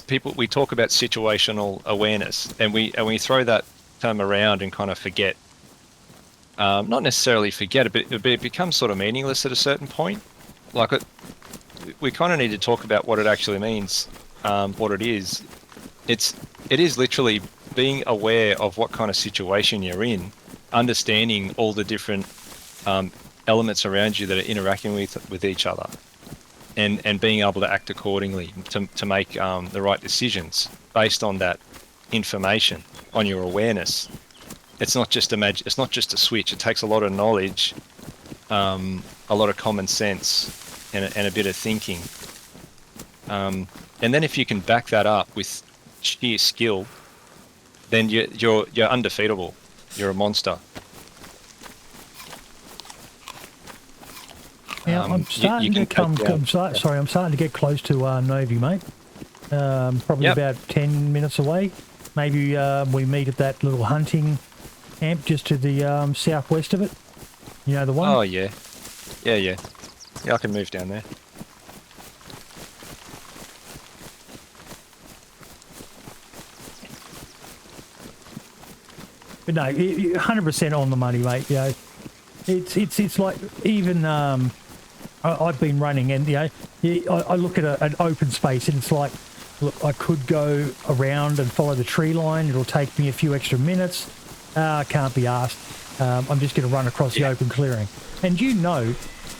People. We talk about situational awareness, and we throw that term around and kind of forget. Not necessarily forget it, but it becomes sort of meaningless at a certain point. We kind of need to talk about what it actually means, what it is. It is literally being aware of what kind of situation you're in, understanding all the different elements around you that are interacting with each other, and being able to act accordingly to make the right decisions based on that information, on your awareness. It's not just it's not just a switch. It takes a lot of knowledge, a lot of common sense, and a bit of thinking. And then if you can back that up with sheer skill, then you're undefeatable. You're a monster. Now I'm starting to I'm starting to get close to Novi, mate. Probably about 10 minutes away. Maybe we meet at that little hunting camp just to the southwest of it. You know the one? Oh yeah. Yeah, I can move down there. But no, 100% on the money, mate. It's like even I've been running, and I look at an open space, and it's like, look, I could go around and follow the tree line. It'll take me a few extra minutes. I can't be asked. I'm just going to run across the open clearing, and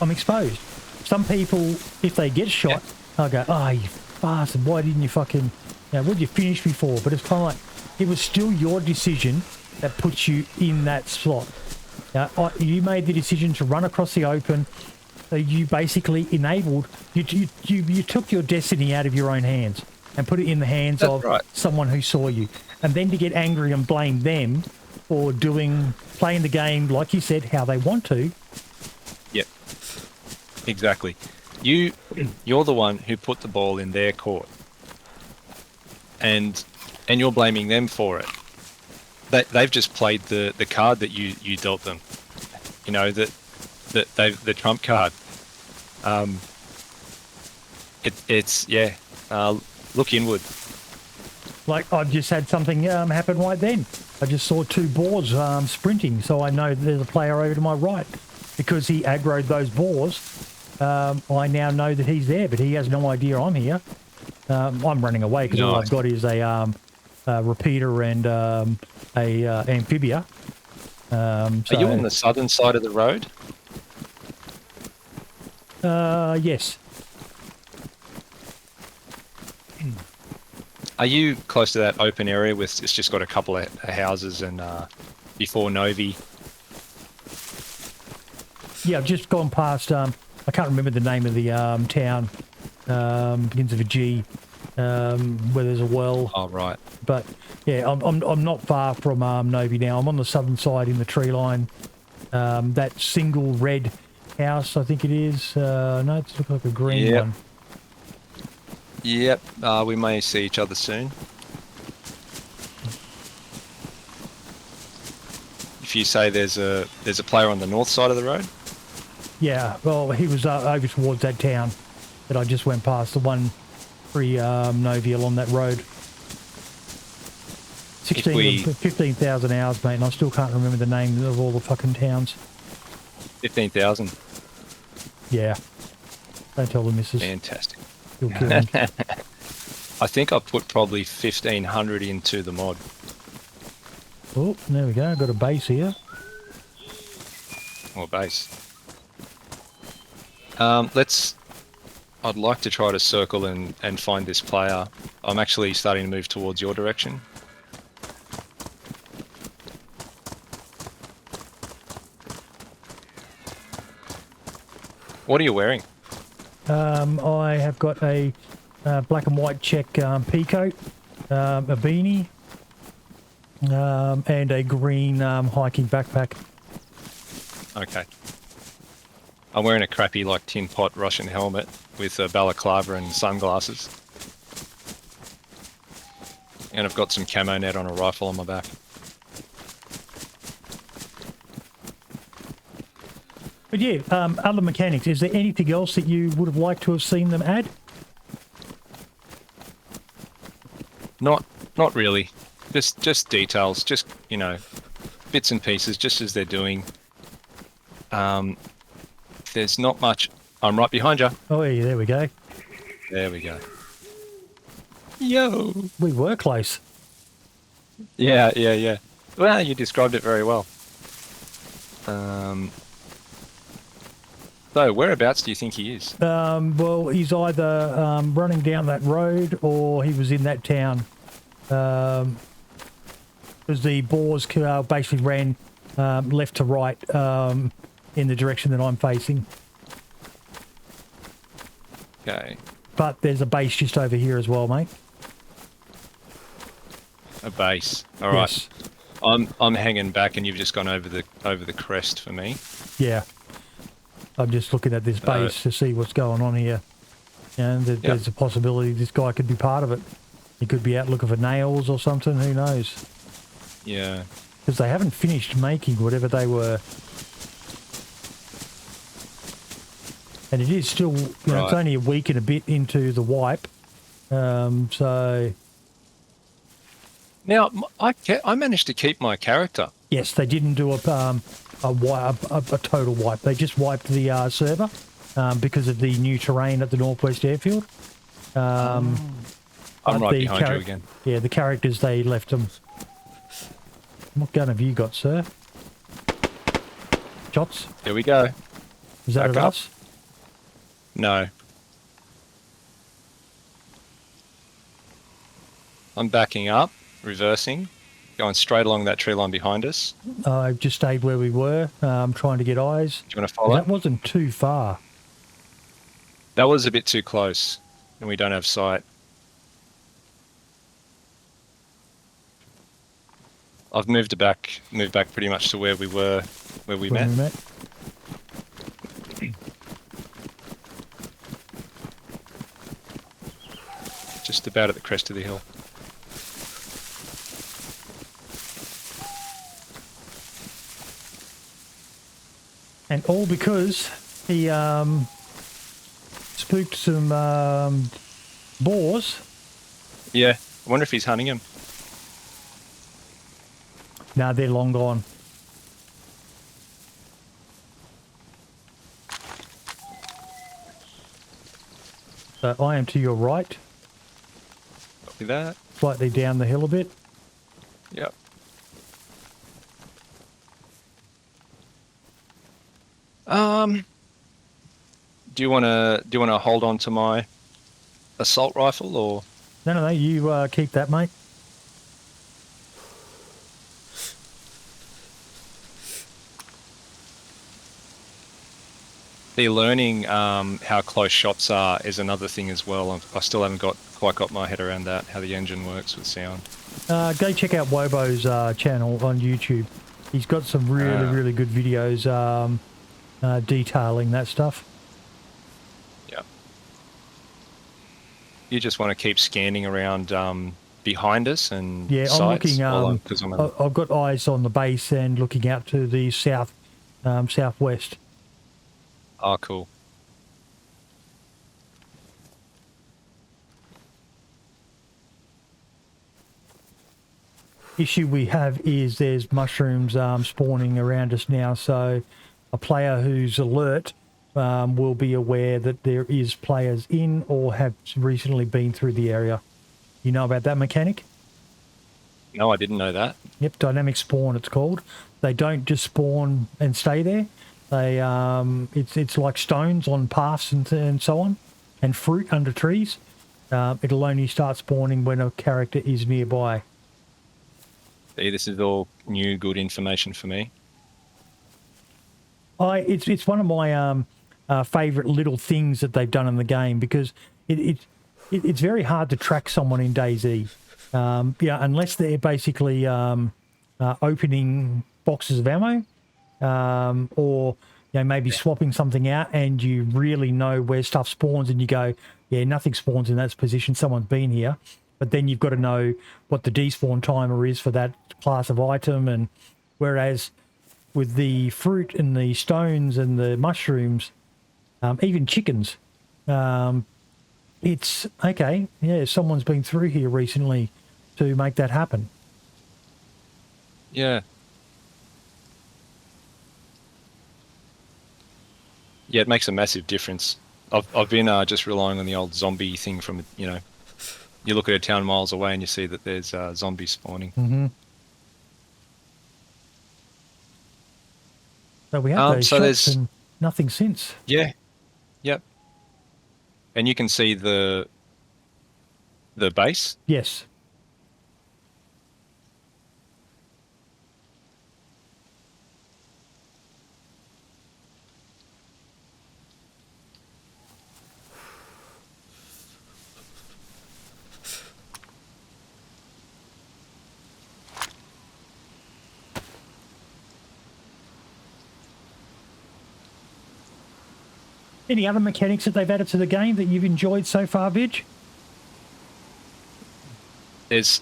I'm exposed. Some people, if they get shot, I'll go, oh, you bastard! Why didn't you fucking? What did you finish before? But it's kind of like it was still your decision that puts you in that slot. You made the decision to run across the open. So you basically enabled, you took your destiny out of your own hands and put it in the hands of someone who saw you. And then to get angry and blame them for playing the game, like you said, how they want to. Yep, exactly. You're the one who put the ball in their court. And you're blaming them for it. They've just played the card that you dealt them. The trump card. Look inward. Like I've just had something happen right then. I just saw two boars sprinting, so I know there's a player over to my right. Because he aggroed those boars, I now know that he's there, but he has no idea I'm here. I'm running away because all I've got is a repeater and a amphibia. Are you on the southern side of the road? Yes. Are you close to that open area with it's just got a couple of houses and before Novi? Yeah, I've just gone past. I can't remember the name of the town. Begins with a G. Where there's a well. Oh right. But yeah, I'm not far from Novi now. I'm on the southern side in the tree line. That single red house, I think it is. No, it looks like a green one. Yep. We may see each other soon. If you say there's a player on the north side of the road. Yeah, well, he was over towards that town that I just went past, the one pre-Novi along that road. 15,000 hours, mate, and I still can't remember the name of all the fucking towns. 15,000. Yeah. Don't tell the missus. Fantastic. You'll kill me. I think I put probably 1,500 into the mod. Oh, there we go. I've got a base here. Or base. I'd like to try to circle and find this player. I'm actually starting to move towards your direction. What are you wearing? I have got a black and white check pea coat, a beanie, and a green hiking backpack. Okay. I'm wearing a crappy like tin pot Russian helmet with a balaclava and sunglasses. And I've got some camo net on a rifle on my back. But yeah, other mechanics, is there anything else that you would have liked to have seen them add? Not really. Just details, just, you know, bits and pieces, just as they're doing. There's not much. I'm right behind you. Oh, yeah, there we go. There we go. Yo! We were close. Yeah. Well, you described it very well. So, whereabouts do you think he is? Well, he's either running down that road or he was in that town. Because the boars basically ran left to right in the direction that I'm facing. Okay. But there's a base just over here as well, mate. A base. All right. Yes. I'm hanging back, and you've just gone over the crest for me. Yeah. I'm just looking at this base to see what's going on here. And there's a possibility this guy could be part of it. He could be out looking for nails or something. Who knows? Yeah. Because they haven't finished making whatever they were. And it is still, you know, it's only a week and a bit into the wipe. So... Now, I managed to keep my character. Yes, they didn't do a total wipe. They just wiped the server because of the new terrain at the Northwest Airfield. I'm right behind you again. Yeah, the characters, they left them. What gun have you got, sir? Shots? Here we go. Is that at us? No. I'm backing up, reversing, going straight along that tree line behind us. I've just stayed where we were, trying to get eyes. Do you want to follow? That wasn't too far. That was a bit too close, and we don't have sight. I've moved back pretty much to where we were, where we met. Just about at the crest of the hill. And all because he spooked some boars. Yeah, I wonder if he's hunting them. Nah, they're long gone. So I am to your right. Copy that. slightly down the hill a bit. Yep. Do you wanna hold on to my assault rifle, or No, you keep that, mate. the learning how close shots are is another thing as well. I still haven't quite got my head around that, how the engine works with sound. Go check out Wobo's channel on YouTube. He's got some really good videos detailing that stuff. Yeah. You just want to keep scanning around behind us and Yeah, sights. I'm looking. Because I've got eyes on the base and looking out to the southwest. Oh, cool. Issue we have is there's mushrooms spawning around us now, so a player who's alert will be aware that there is players in or have recently been through the area. You know about that mechanic? No, I didn't know that. Yep, dynamic spawn it's called. They don't just spawn and stay there. They it's like stones on paths and so on, and fruit under trees. It'll only start spawning when a character is nearby. See, this is all new, good information for me. It's one of my favourite little things that they've done in the game, because it's very hard to track someone in DayZ. Unless they're basically opening boxes of ammo, or maybe swapping something out, and you really know where stuff spawns, and you go, yeah, nothing spawns in that position. Someone's been here, but then you've got to know what the despawn timer is for that class of item, and whereas with the fruit and the stones and the mushrooms, even chickens, it's okay. Yeah, someone's been through here recently to make that happen. Yeah. Yeah, it makes a massive difference. I've been just relying on the old zombie thing from, you look at a town miles away and you see that there's zombies spawning. Mm-hmm. So we have those shots and nothing since. Yeah. Yep. And you can see the base. Yes. Any other mechanics that they've added to the game that you've enjoyed so far, Vig? There's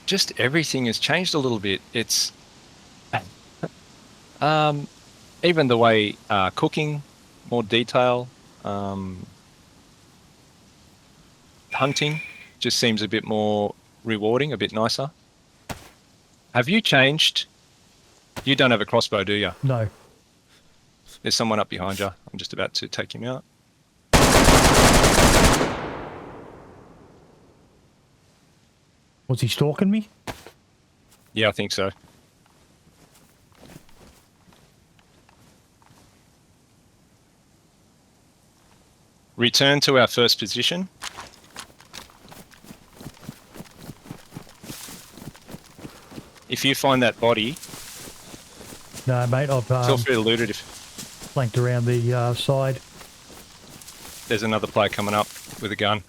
just everything has changed a little bit. It's even the way cooking, more detail, hunting just seems a bit more rewarding, a bit nicer. Have you changed? You don't have a crossbow, do you? No. There's someone up behind you. I'm just about to take him out. Was he stalking me? Yeah, I think so. Return to our first position. If you find that body, No, mate. I've feel free to loot it. If flanked around the side. there's another player coming up with a gun.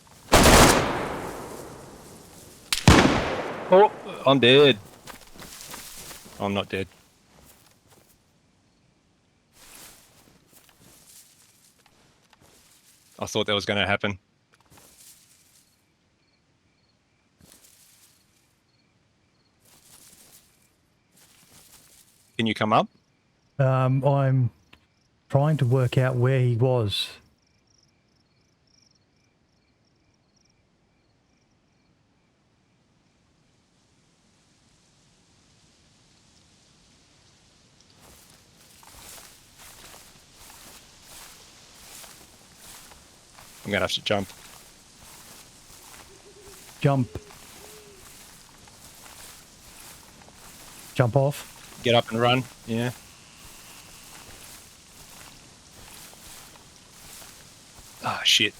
Oh, I'm dead. I'm not dead. I thought that was going to happen. Can you come up? I'm trying to work out where he was. I'm going to have to jump. Jump. jump off. Get up and run. Yeah. Ah, shit.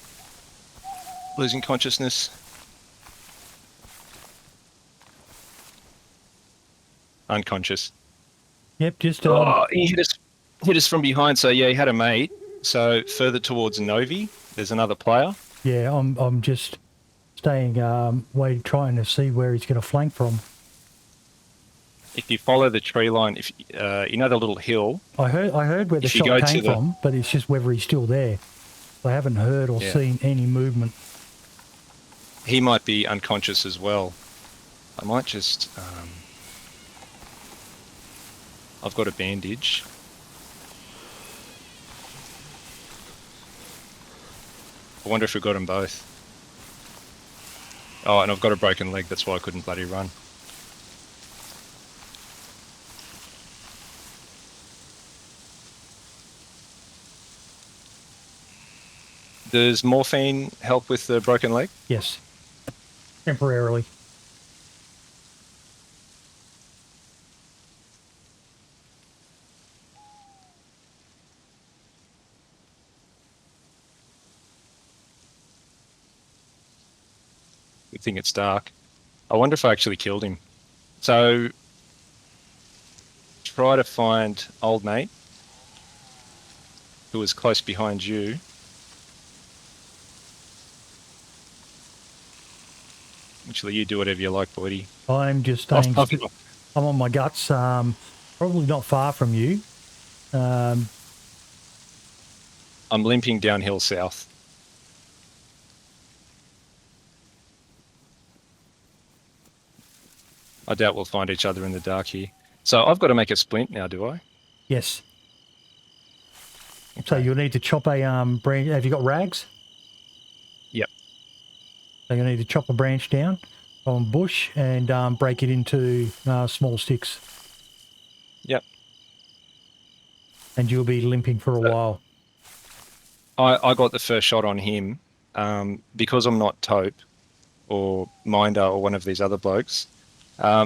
Losing consciousness. Unconscious. Yep, just Oh, he hit us from behind. So yeah, he had a mate. So further towards Novi, there's another player. yeah. I'm just staying trying to see where he's going to flank from. If you follow the tree line, if you know the little hill. I heard where the If you shot go came to the- from, but it's just whether he's still there. I haven't heard or Yeah. seen any movement. He might be unconscious as well. I might just. I've got a bandage. I wonder if we got them both. Oh, and I've got a broken leg. That's why I couldn't bloody run. Does morphine help with the broken leg? Yes, temporarily. Good thing it's dark. I wonder if I actually killed him. So, try to find old mate who was close behind you. Actually, you do whatever you like, Boydie. I'm just I'll- staying. I'll- I'm on my guts. Probably not far from you. I'm limping downhill south. I doubt we'll find each other in the dark here. So I've got to make a splint now, do I? Yes. So you'll need to chop a branch. Have you got rags? Yep. So you'll need to chop a branch down on bush and break it into small sticks. Yep. And you'll be limping for a while. I got the first shot on him because I'm not Taupe or Minder or one of these other blokes.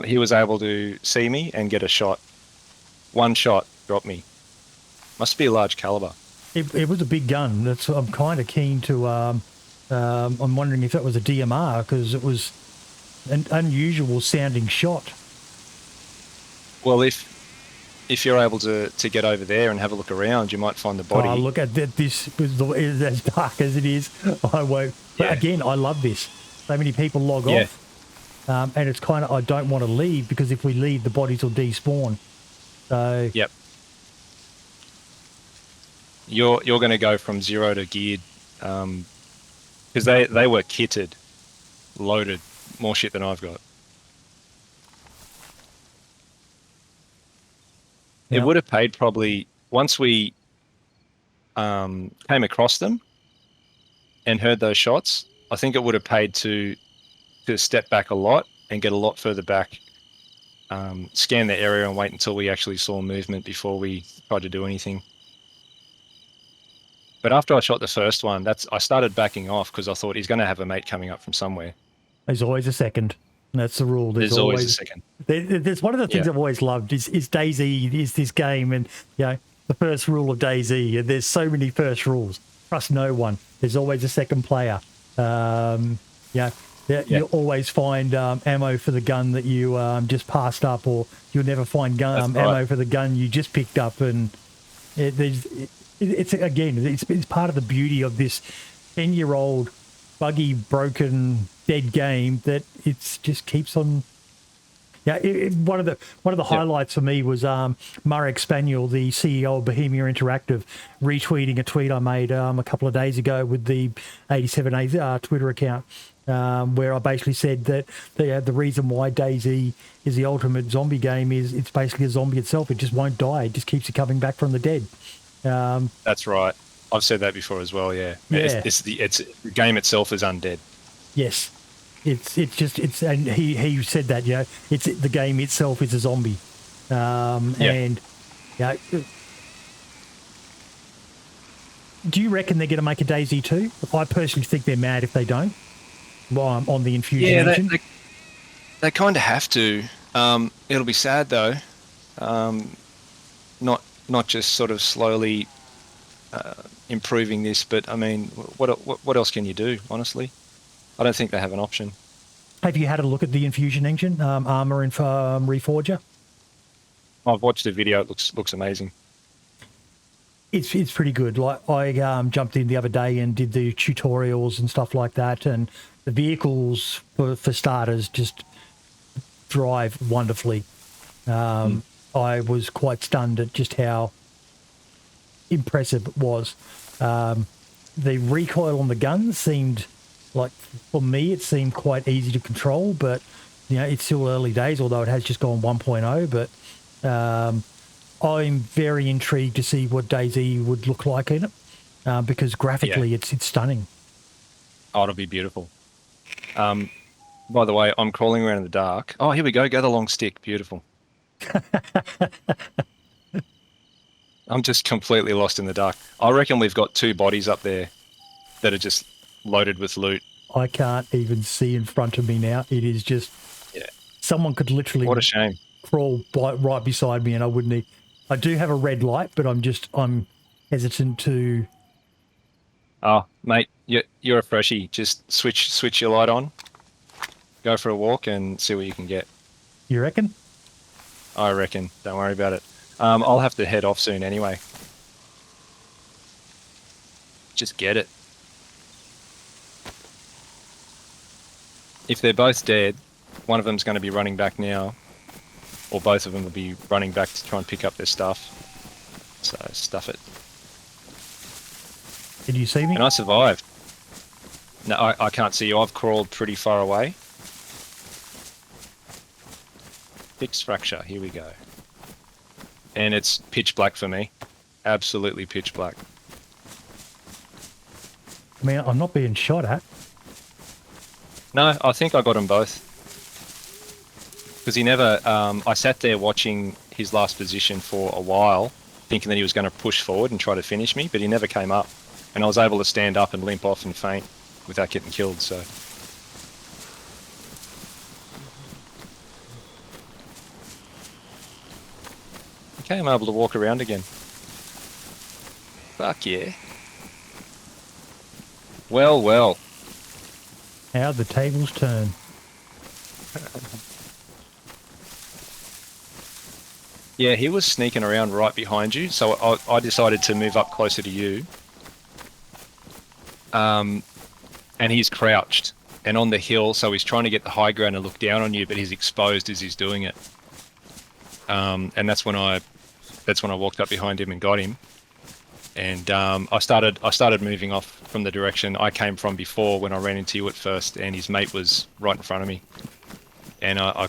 He was able to see me and get a shot. One shot dropped me. Must be a large caliber. It was a big gun. I'm kind of keen to. I'm wondering if that was a DMR because it was an unusual sounding shot. Well, if you're able to get over there and have a look around, you might find the body. Oh, look at that! This is as dark as it is. I won't. But Yeah. again, I love this. So many people log Yeah. off, and it's kind of I don't want to leave because if we leave, the bodies will despawn. So Yep. You're going to go from 0 to geared because they were kitted, loaded, more shit than I've got. Yeah. It would have paid probably once we came across them and heard those shots. I think it would have paid to step back a lot and get a lot further back, scan the area and wait until we actually saw movement before we tried to do anything. But after I shot the first one, I started backing off because I thought he's going to have a mate coming up from somewhere. there's always a second. That's the rule. There's always a second. There's one of the things Yeah. I've always loved is DayZ is this game, and the first rule of DayZ. And there's so many first rules. Trust no one. There's always a second player. You always find ammo for the gun that you just passed up, or you'll never find ammo for the gun you just picked up. And it's part of the beauty of this 10-year-old buggy, broken, dead game that it's just keeps on. Yeah, one of the highlights for me was Marek Spaniel, the CEO of Bohemia Interactive, retweeting a tweet I made a couple of days ago with the 87A Twitter account, where I basically said that the reason why DayZ is the ultimate zombie game is it's basically a zombie itself. It just won't die. It just keeps you coming back from the dead. That's right. I've said that before as well. Yeah. Yeah. It's the game itself is undead. Yes. And he said that, it's the game itself is a zombie. And do you reckon they're going to make a DayZ 2? I personally think they're mad if they don't. Well, on the Infusion engine. They kind of have to. It'll be sad though. Um, not just sort of slowly improving this, but I mean, what else can you do? Honestly, I don't think they have an option. Have you had a look at the infusion engine, Armor and Reforger? I've watched the video. It looks amazing. It's pretty good. Like I jumped in the other day and did the tutorials and stuff like that, and the vehicles for starters just drive wonderfully. I was quite stunned at just how impressive it was. The recoil on the gun seemed like, for me, it seemed quite easy to control, but it's still early days, although it has just gone 1.0. But I'm very intrigued to see what DayZ would look like in it, because graphically it's stunning. Oh, it'll be beautiful. By the way, I'm crawling around in the dark. Oh, here we go. Go the long stick. Beautiful. I'm just completely lost in the dark. I reckon we've got 2 bodies up there that are just loaded with loot. I can't even see in front of me now. It is just, Yeah. someone could literally What a shame. crawl right beside me and I wouldn't need. I do have a red light, but I'm hesitant to. Oh, mate, you're a freshie. Just switch your light on. Go for a walk and see what you can get. You reckon? I reckon. Don't worry about it. I'll have to head off soon anyway. Just get it. If they're both dead, one of them's going to be running back now, or both of them will be running back to try and pick up their stuff. So stuff it. Did you see me? And I survived. No, I can't see you. I've crawled pretty far away. Fixed fracture. Here we go. And it's pitch black for me. Absolutely pitch black. I mean, I'm not being shot at. No, I think I got them both. Because he never... I sat there watching his last position for a while, thinking that he was going to push forward and try to finish me, but he never came up. And I was able to stand up and limp off and faint without getting killed, so... Okay, I'm able to walk around again. Fuck yeah. Well, well. How the tables turn. Yeah, he was sneaking around right behind you, so I decided to move up closer to you. And he's crouched and on the hill, so he's trying to get the high ground and look down on you, but he's exposed as he's doing it. And that's when I walked up behind him and got him. And I started moving off from the direction I came from before when I ran into you at first, and his mate was right in front of me. And I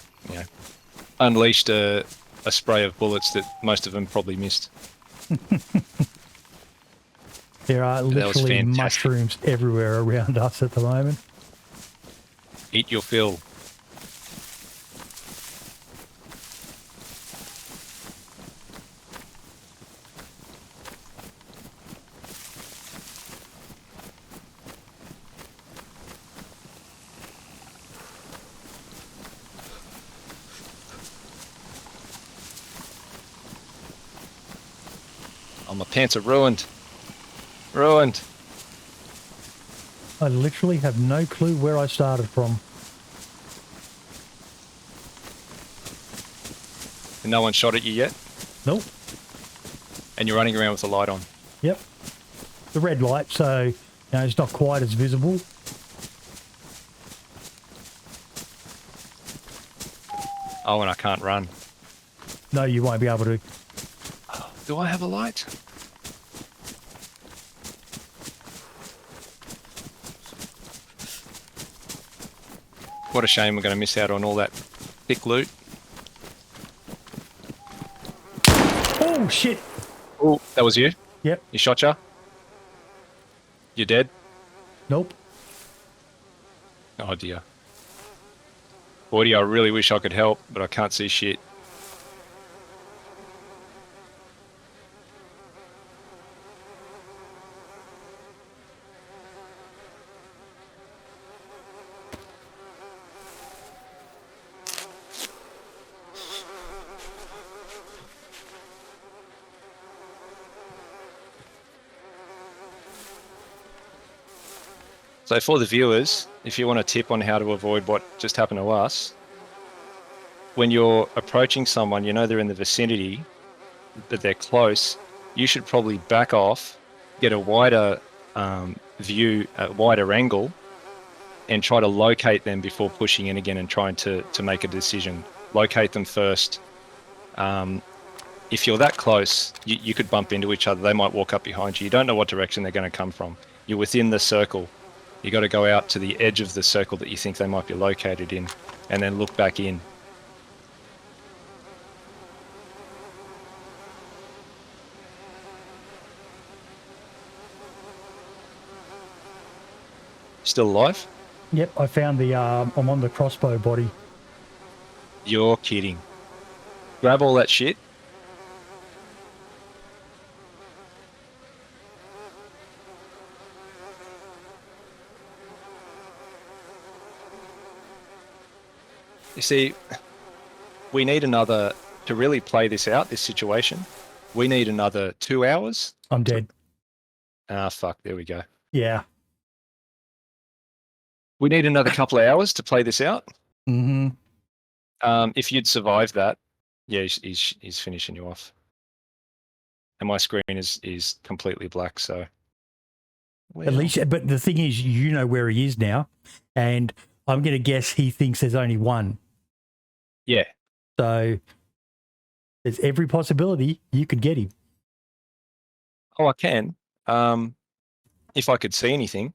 unleashed a spray of bullets that most of them probably missed. There are literally mushrooms everywhere around us at the moment. Eat your fill. Oh, my pants are ruined. Ruined. I literally have no clue where I started from. And no one shot at you yet? Nope. And you're running around with the light on? Yep. The red light, so it's not quite as visible. Oh, and I can't run. No, you won't be able to. Do I have a light? What a shame we're going to miss out on all that thick loot. Oh, shit. Oh, that was you? Yep. You shot ya? You're dead? Nope. Oh dear. Boydie, I really wish I could help, but I can't see shit. So for the viewers, if you want a tip on how to avoid what just happened to us, when you're approaching someone, you know they're in the vicinity, that they're close, you should probably back off, get a wider view, a wider angle, and try to locate them before pushing in again and trying to make a decision. Locate them first. If you're that close, you could bump into each other. They might walk up behind you. You don't know what direction they're going to come from. You're within the circle. You got to go out to the edge of the circle that you think they might be located in, and then look back in. Still alive? Yep, I found the, I'm on the crossbow body. You're kidding. Grab all that shit. You see, we need another, to really play this out, this situation, we need another 2 hours. I'm dead. Fuck, there we go. Yeah. We need another couple of hours to play this out. Mm-hmm. If you'd survived that, yeah, he's finishing you off. And my screen is completely black, so. Well. At least, but the thing is, you know where he is now, and I'm going to guess he thinks there's only one. Yeah. So there's every possibility you could get him. Oh, I can. If I could see anything.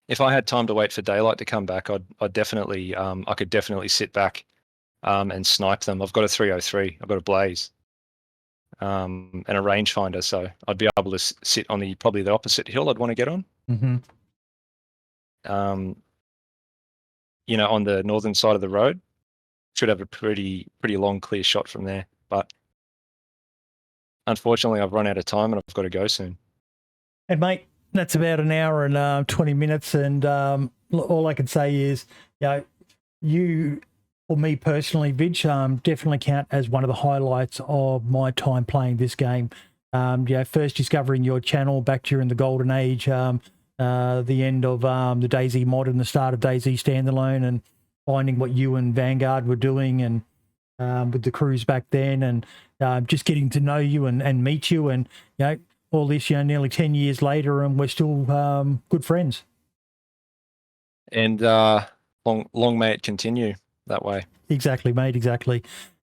If I had time to wait for daylight to come back, I'd definitely, I could definitely sit back and snipe them. I've got a 303. I've got a blaze and a rangefinder, so I'd be able to sit on probably the opposite hill I'd want to get on. Mm-hmm. You know, on the northern side of the road, should have a pretty long clear shot from there. But unfortunately, I've run out of time and I've got to go soon. And mate, that's about an hour and 20 minutes. And all I can say is, you know, you or me personally, Vig, definitely count as one of the highlights of my time playing this game. You know, first discovering your channel back during the golden age, the end of the DayZ mod and the start of DayZ standalone, and finding what you and Vanguard were doing, and with the crews back then, and just getting to know you and meet you, and you know, all this, you know, nearly 10 years later, and we're still good friends. And long may it continue that way. Exactly, mate. Exactly.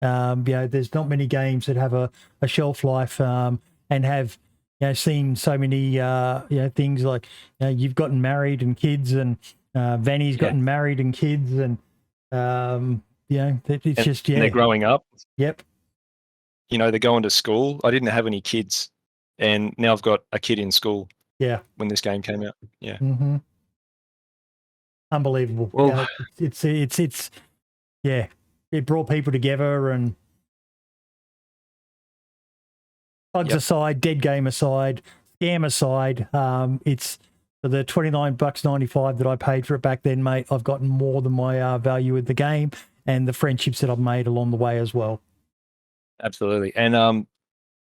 You know, there's not many games that have a shelf life and have, you know, seen so many you know, things like, you know, you've gotten married and kids, and Vanny's gotten married and kids, and you know, it's just and they're growing up. Yep. You know, they're going to school. I didn't have any kids, and now I've got a kid in school. Yeah. When this game came out. Yeah. Mm-hmm. Unbelievable. Well, you know, it's yeah, it brought people together, and bugs aside, dead game aside, scam aside, it's for the $29.95 that I paid for it back then, mate. I've gotten more than my value with the game and the friendships that I've made along the way as well. Absolutely. And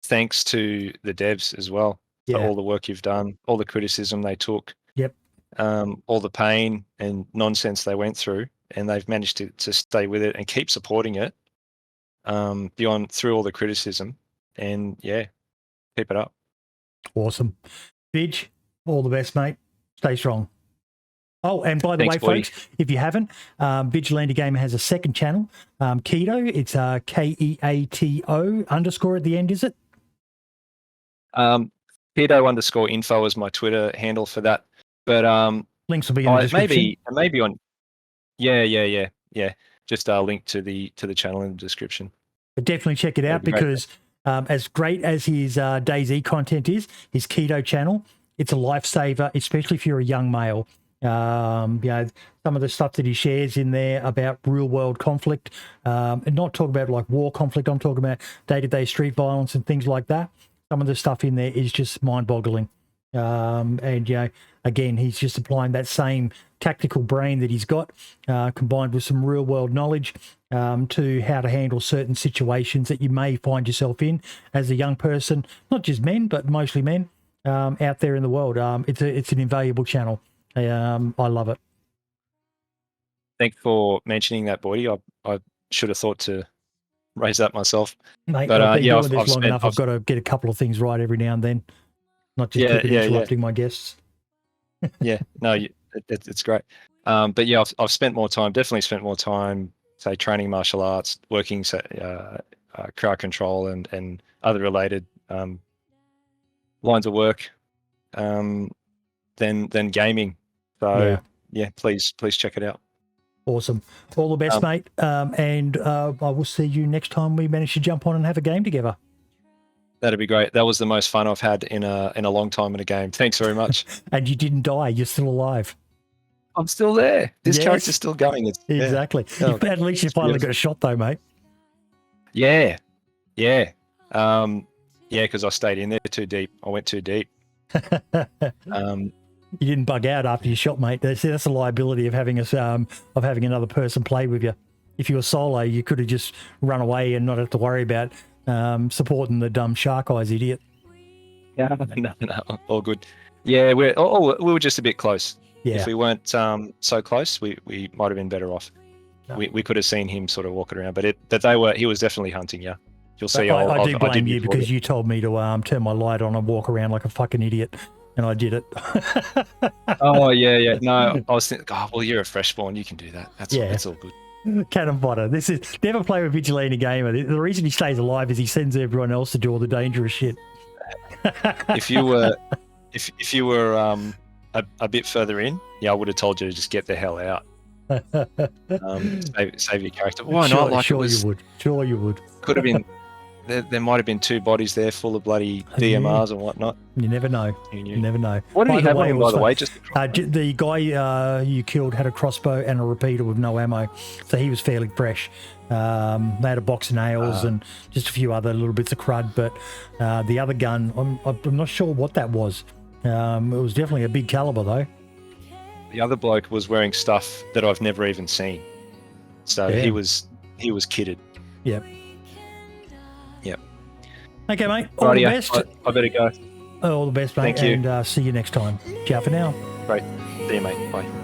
thanks to the devs as well for all the work you've done, all the criticism they took. Yep. All the pain and nonsense they went through, and they've managed to stay with it and keep supporting it through all the criticism. And yeah, keep it up. Awesome. Vig, all the best, mate. Stay strong. Oh, and by the way, buddy. folks, if you haven't, Vigilante Gamer has a second channel, Keto. It's KEATO _ at the end, is it? Keto_info is my Twitter handle for that. But links will be in the description. Maybe on. Yeah. Just a link to the channel in the description. But definitely check it out, because as great as his DayZ content is, his keto channel, it's a lifesaver, especially if you're a young male. You know, some of the stuff that he shares in there about real world conflict, and not talking about like war conflict. I'm talking about day-to-day street violence and things like that. Some of the stuff in there is just mind-boggling. And, you know, again, he's just applying that same tactical brain that he's got, combined with some real world knowledge, to how to handle certain situations that you may find yourself in as a young person, not just men, but mostly men. out there in the world. It's an invaluable channel. I love it. Thanks for mentioning that, Boydie. I should have thought to raise that myself. Mate, But I've been yeah, doing this long enough. I've got to get a couple of things right every now and then, not just keep interrupting my guests. Yeah, no, it's great. But yeah, I've spent more time, definitely spent more time, say, training martial arts, working crowd control and other related lines of work than gaming. So yeah, please check it out. Awesome. All the best, mate. And I will see you next time we manage to jump on and have a game together. That'd be great. That was the most fun I've had in a long time in a game. Thanks very much. And you didn't die. You're still alive. I'm still there. This character's still going. Exactly. Yeah. At least you finally got a shot, though, mate. Yeah. Yeah. Because I stayed in there too deep. I went too deep. You didn't bug out after you shot, mate. That's the liability of having having another person play with you. If you were solo, you could have just run away and not have to worry about supporting the dumb shark eyes idiot. Yeah, no, all good. Yeah, we were just a bit close. Yeah. If we weren't so close, we might have been better off. No. We could have seen him sort of walking around, but he was definitely hunting you. You'll see. I do blame you because you told me to turn my light on and walk around like a fucking idiot. And I did it. Oh, yeah. No, I was thinking, oh, well, you're a fresh spawn. You can do that. That's all good. Cannon fodder. This is never play with Vigilante Gamer. The reason he stays alive is he sends everyone else to do all the dangerous shit. If you were a bit further in, I would have told you to just get the hell out. Save your character. Why not? Like you would. Sure you would. Could have been. There might have been 2 bodies there full of bloody DMRs and whatnot. You never know. You never know. What did he have on him, by the way? Just the guy you killed had a crossbow and a repeater with no ammo, so he was fairly fresh. They had a box of nails and just a few other little bits of crud, but the other gun, I'm not sure what that was. It was definitely a big caliber, though. The other bloke was wearing stuff that I've never even seen, so he was kitted. Yep. Yep. Okay, mate. All the best. I better go. All the best, mate. Thank you. And see you next time. Ciao for now. Great. See you, mate. Bye.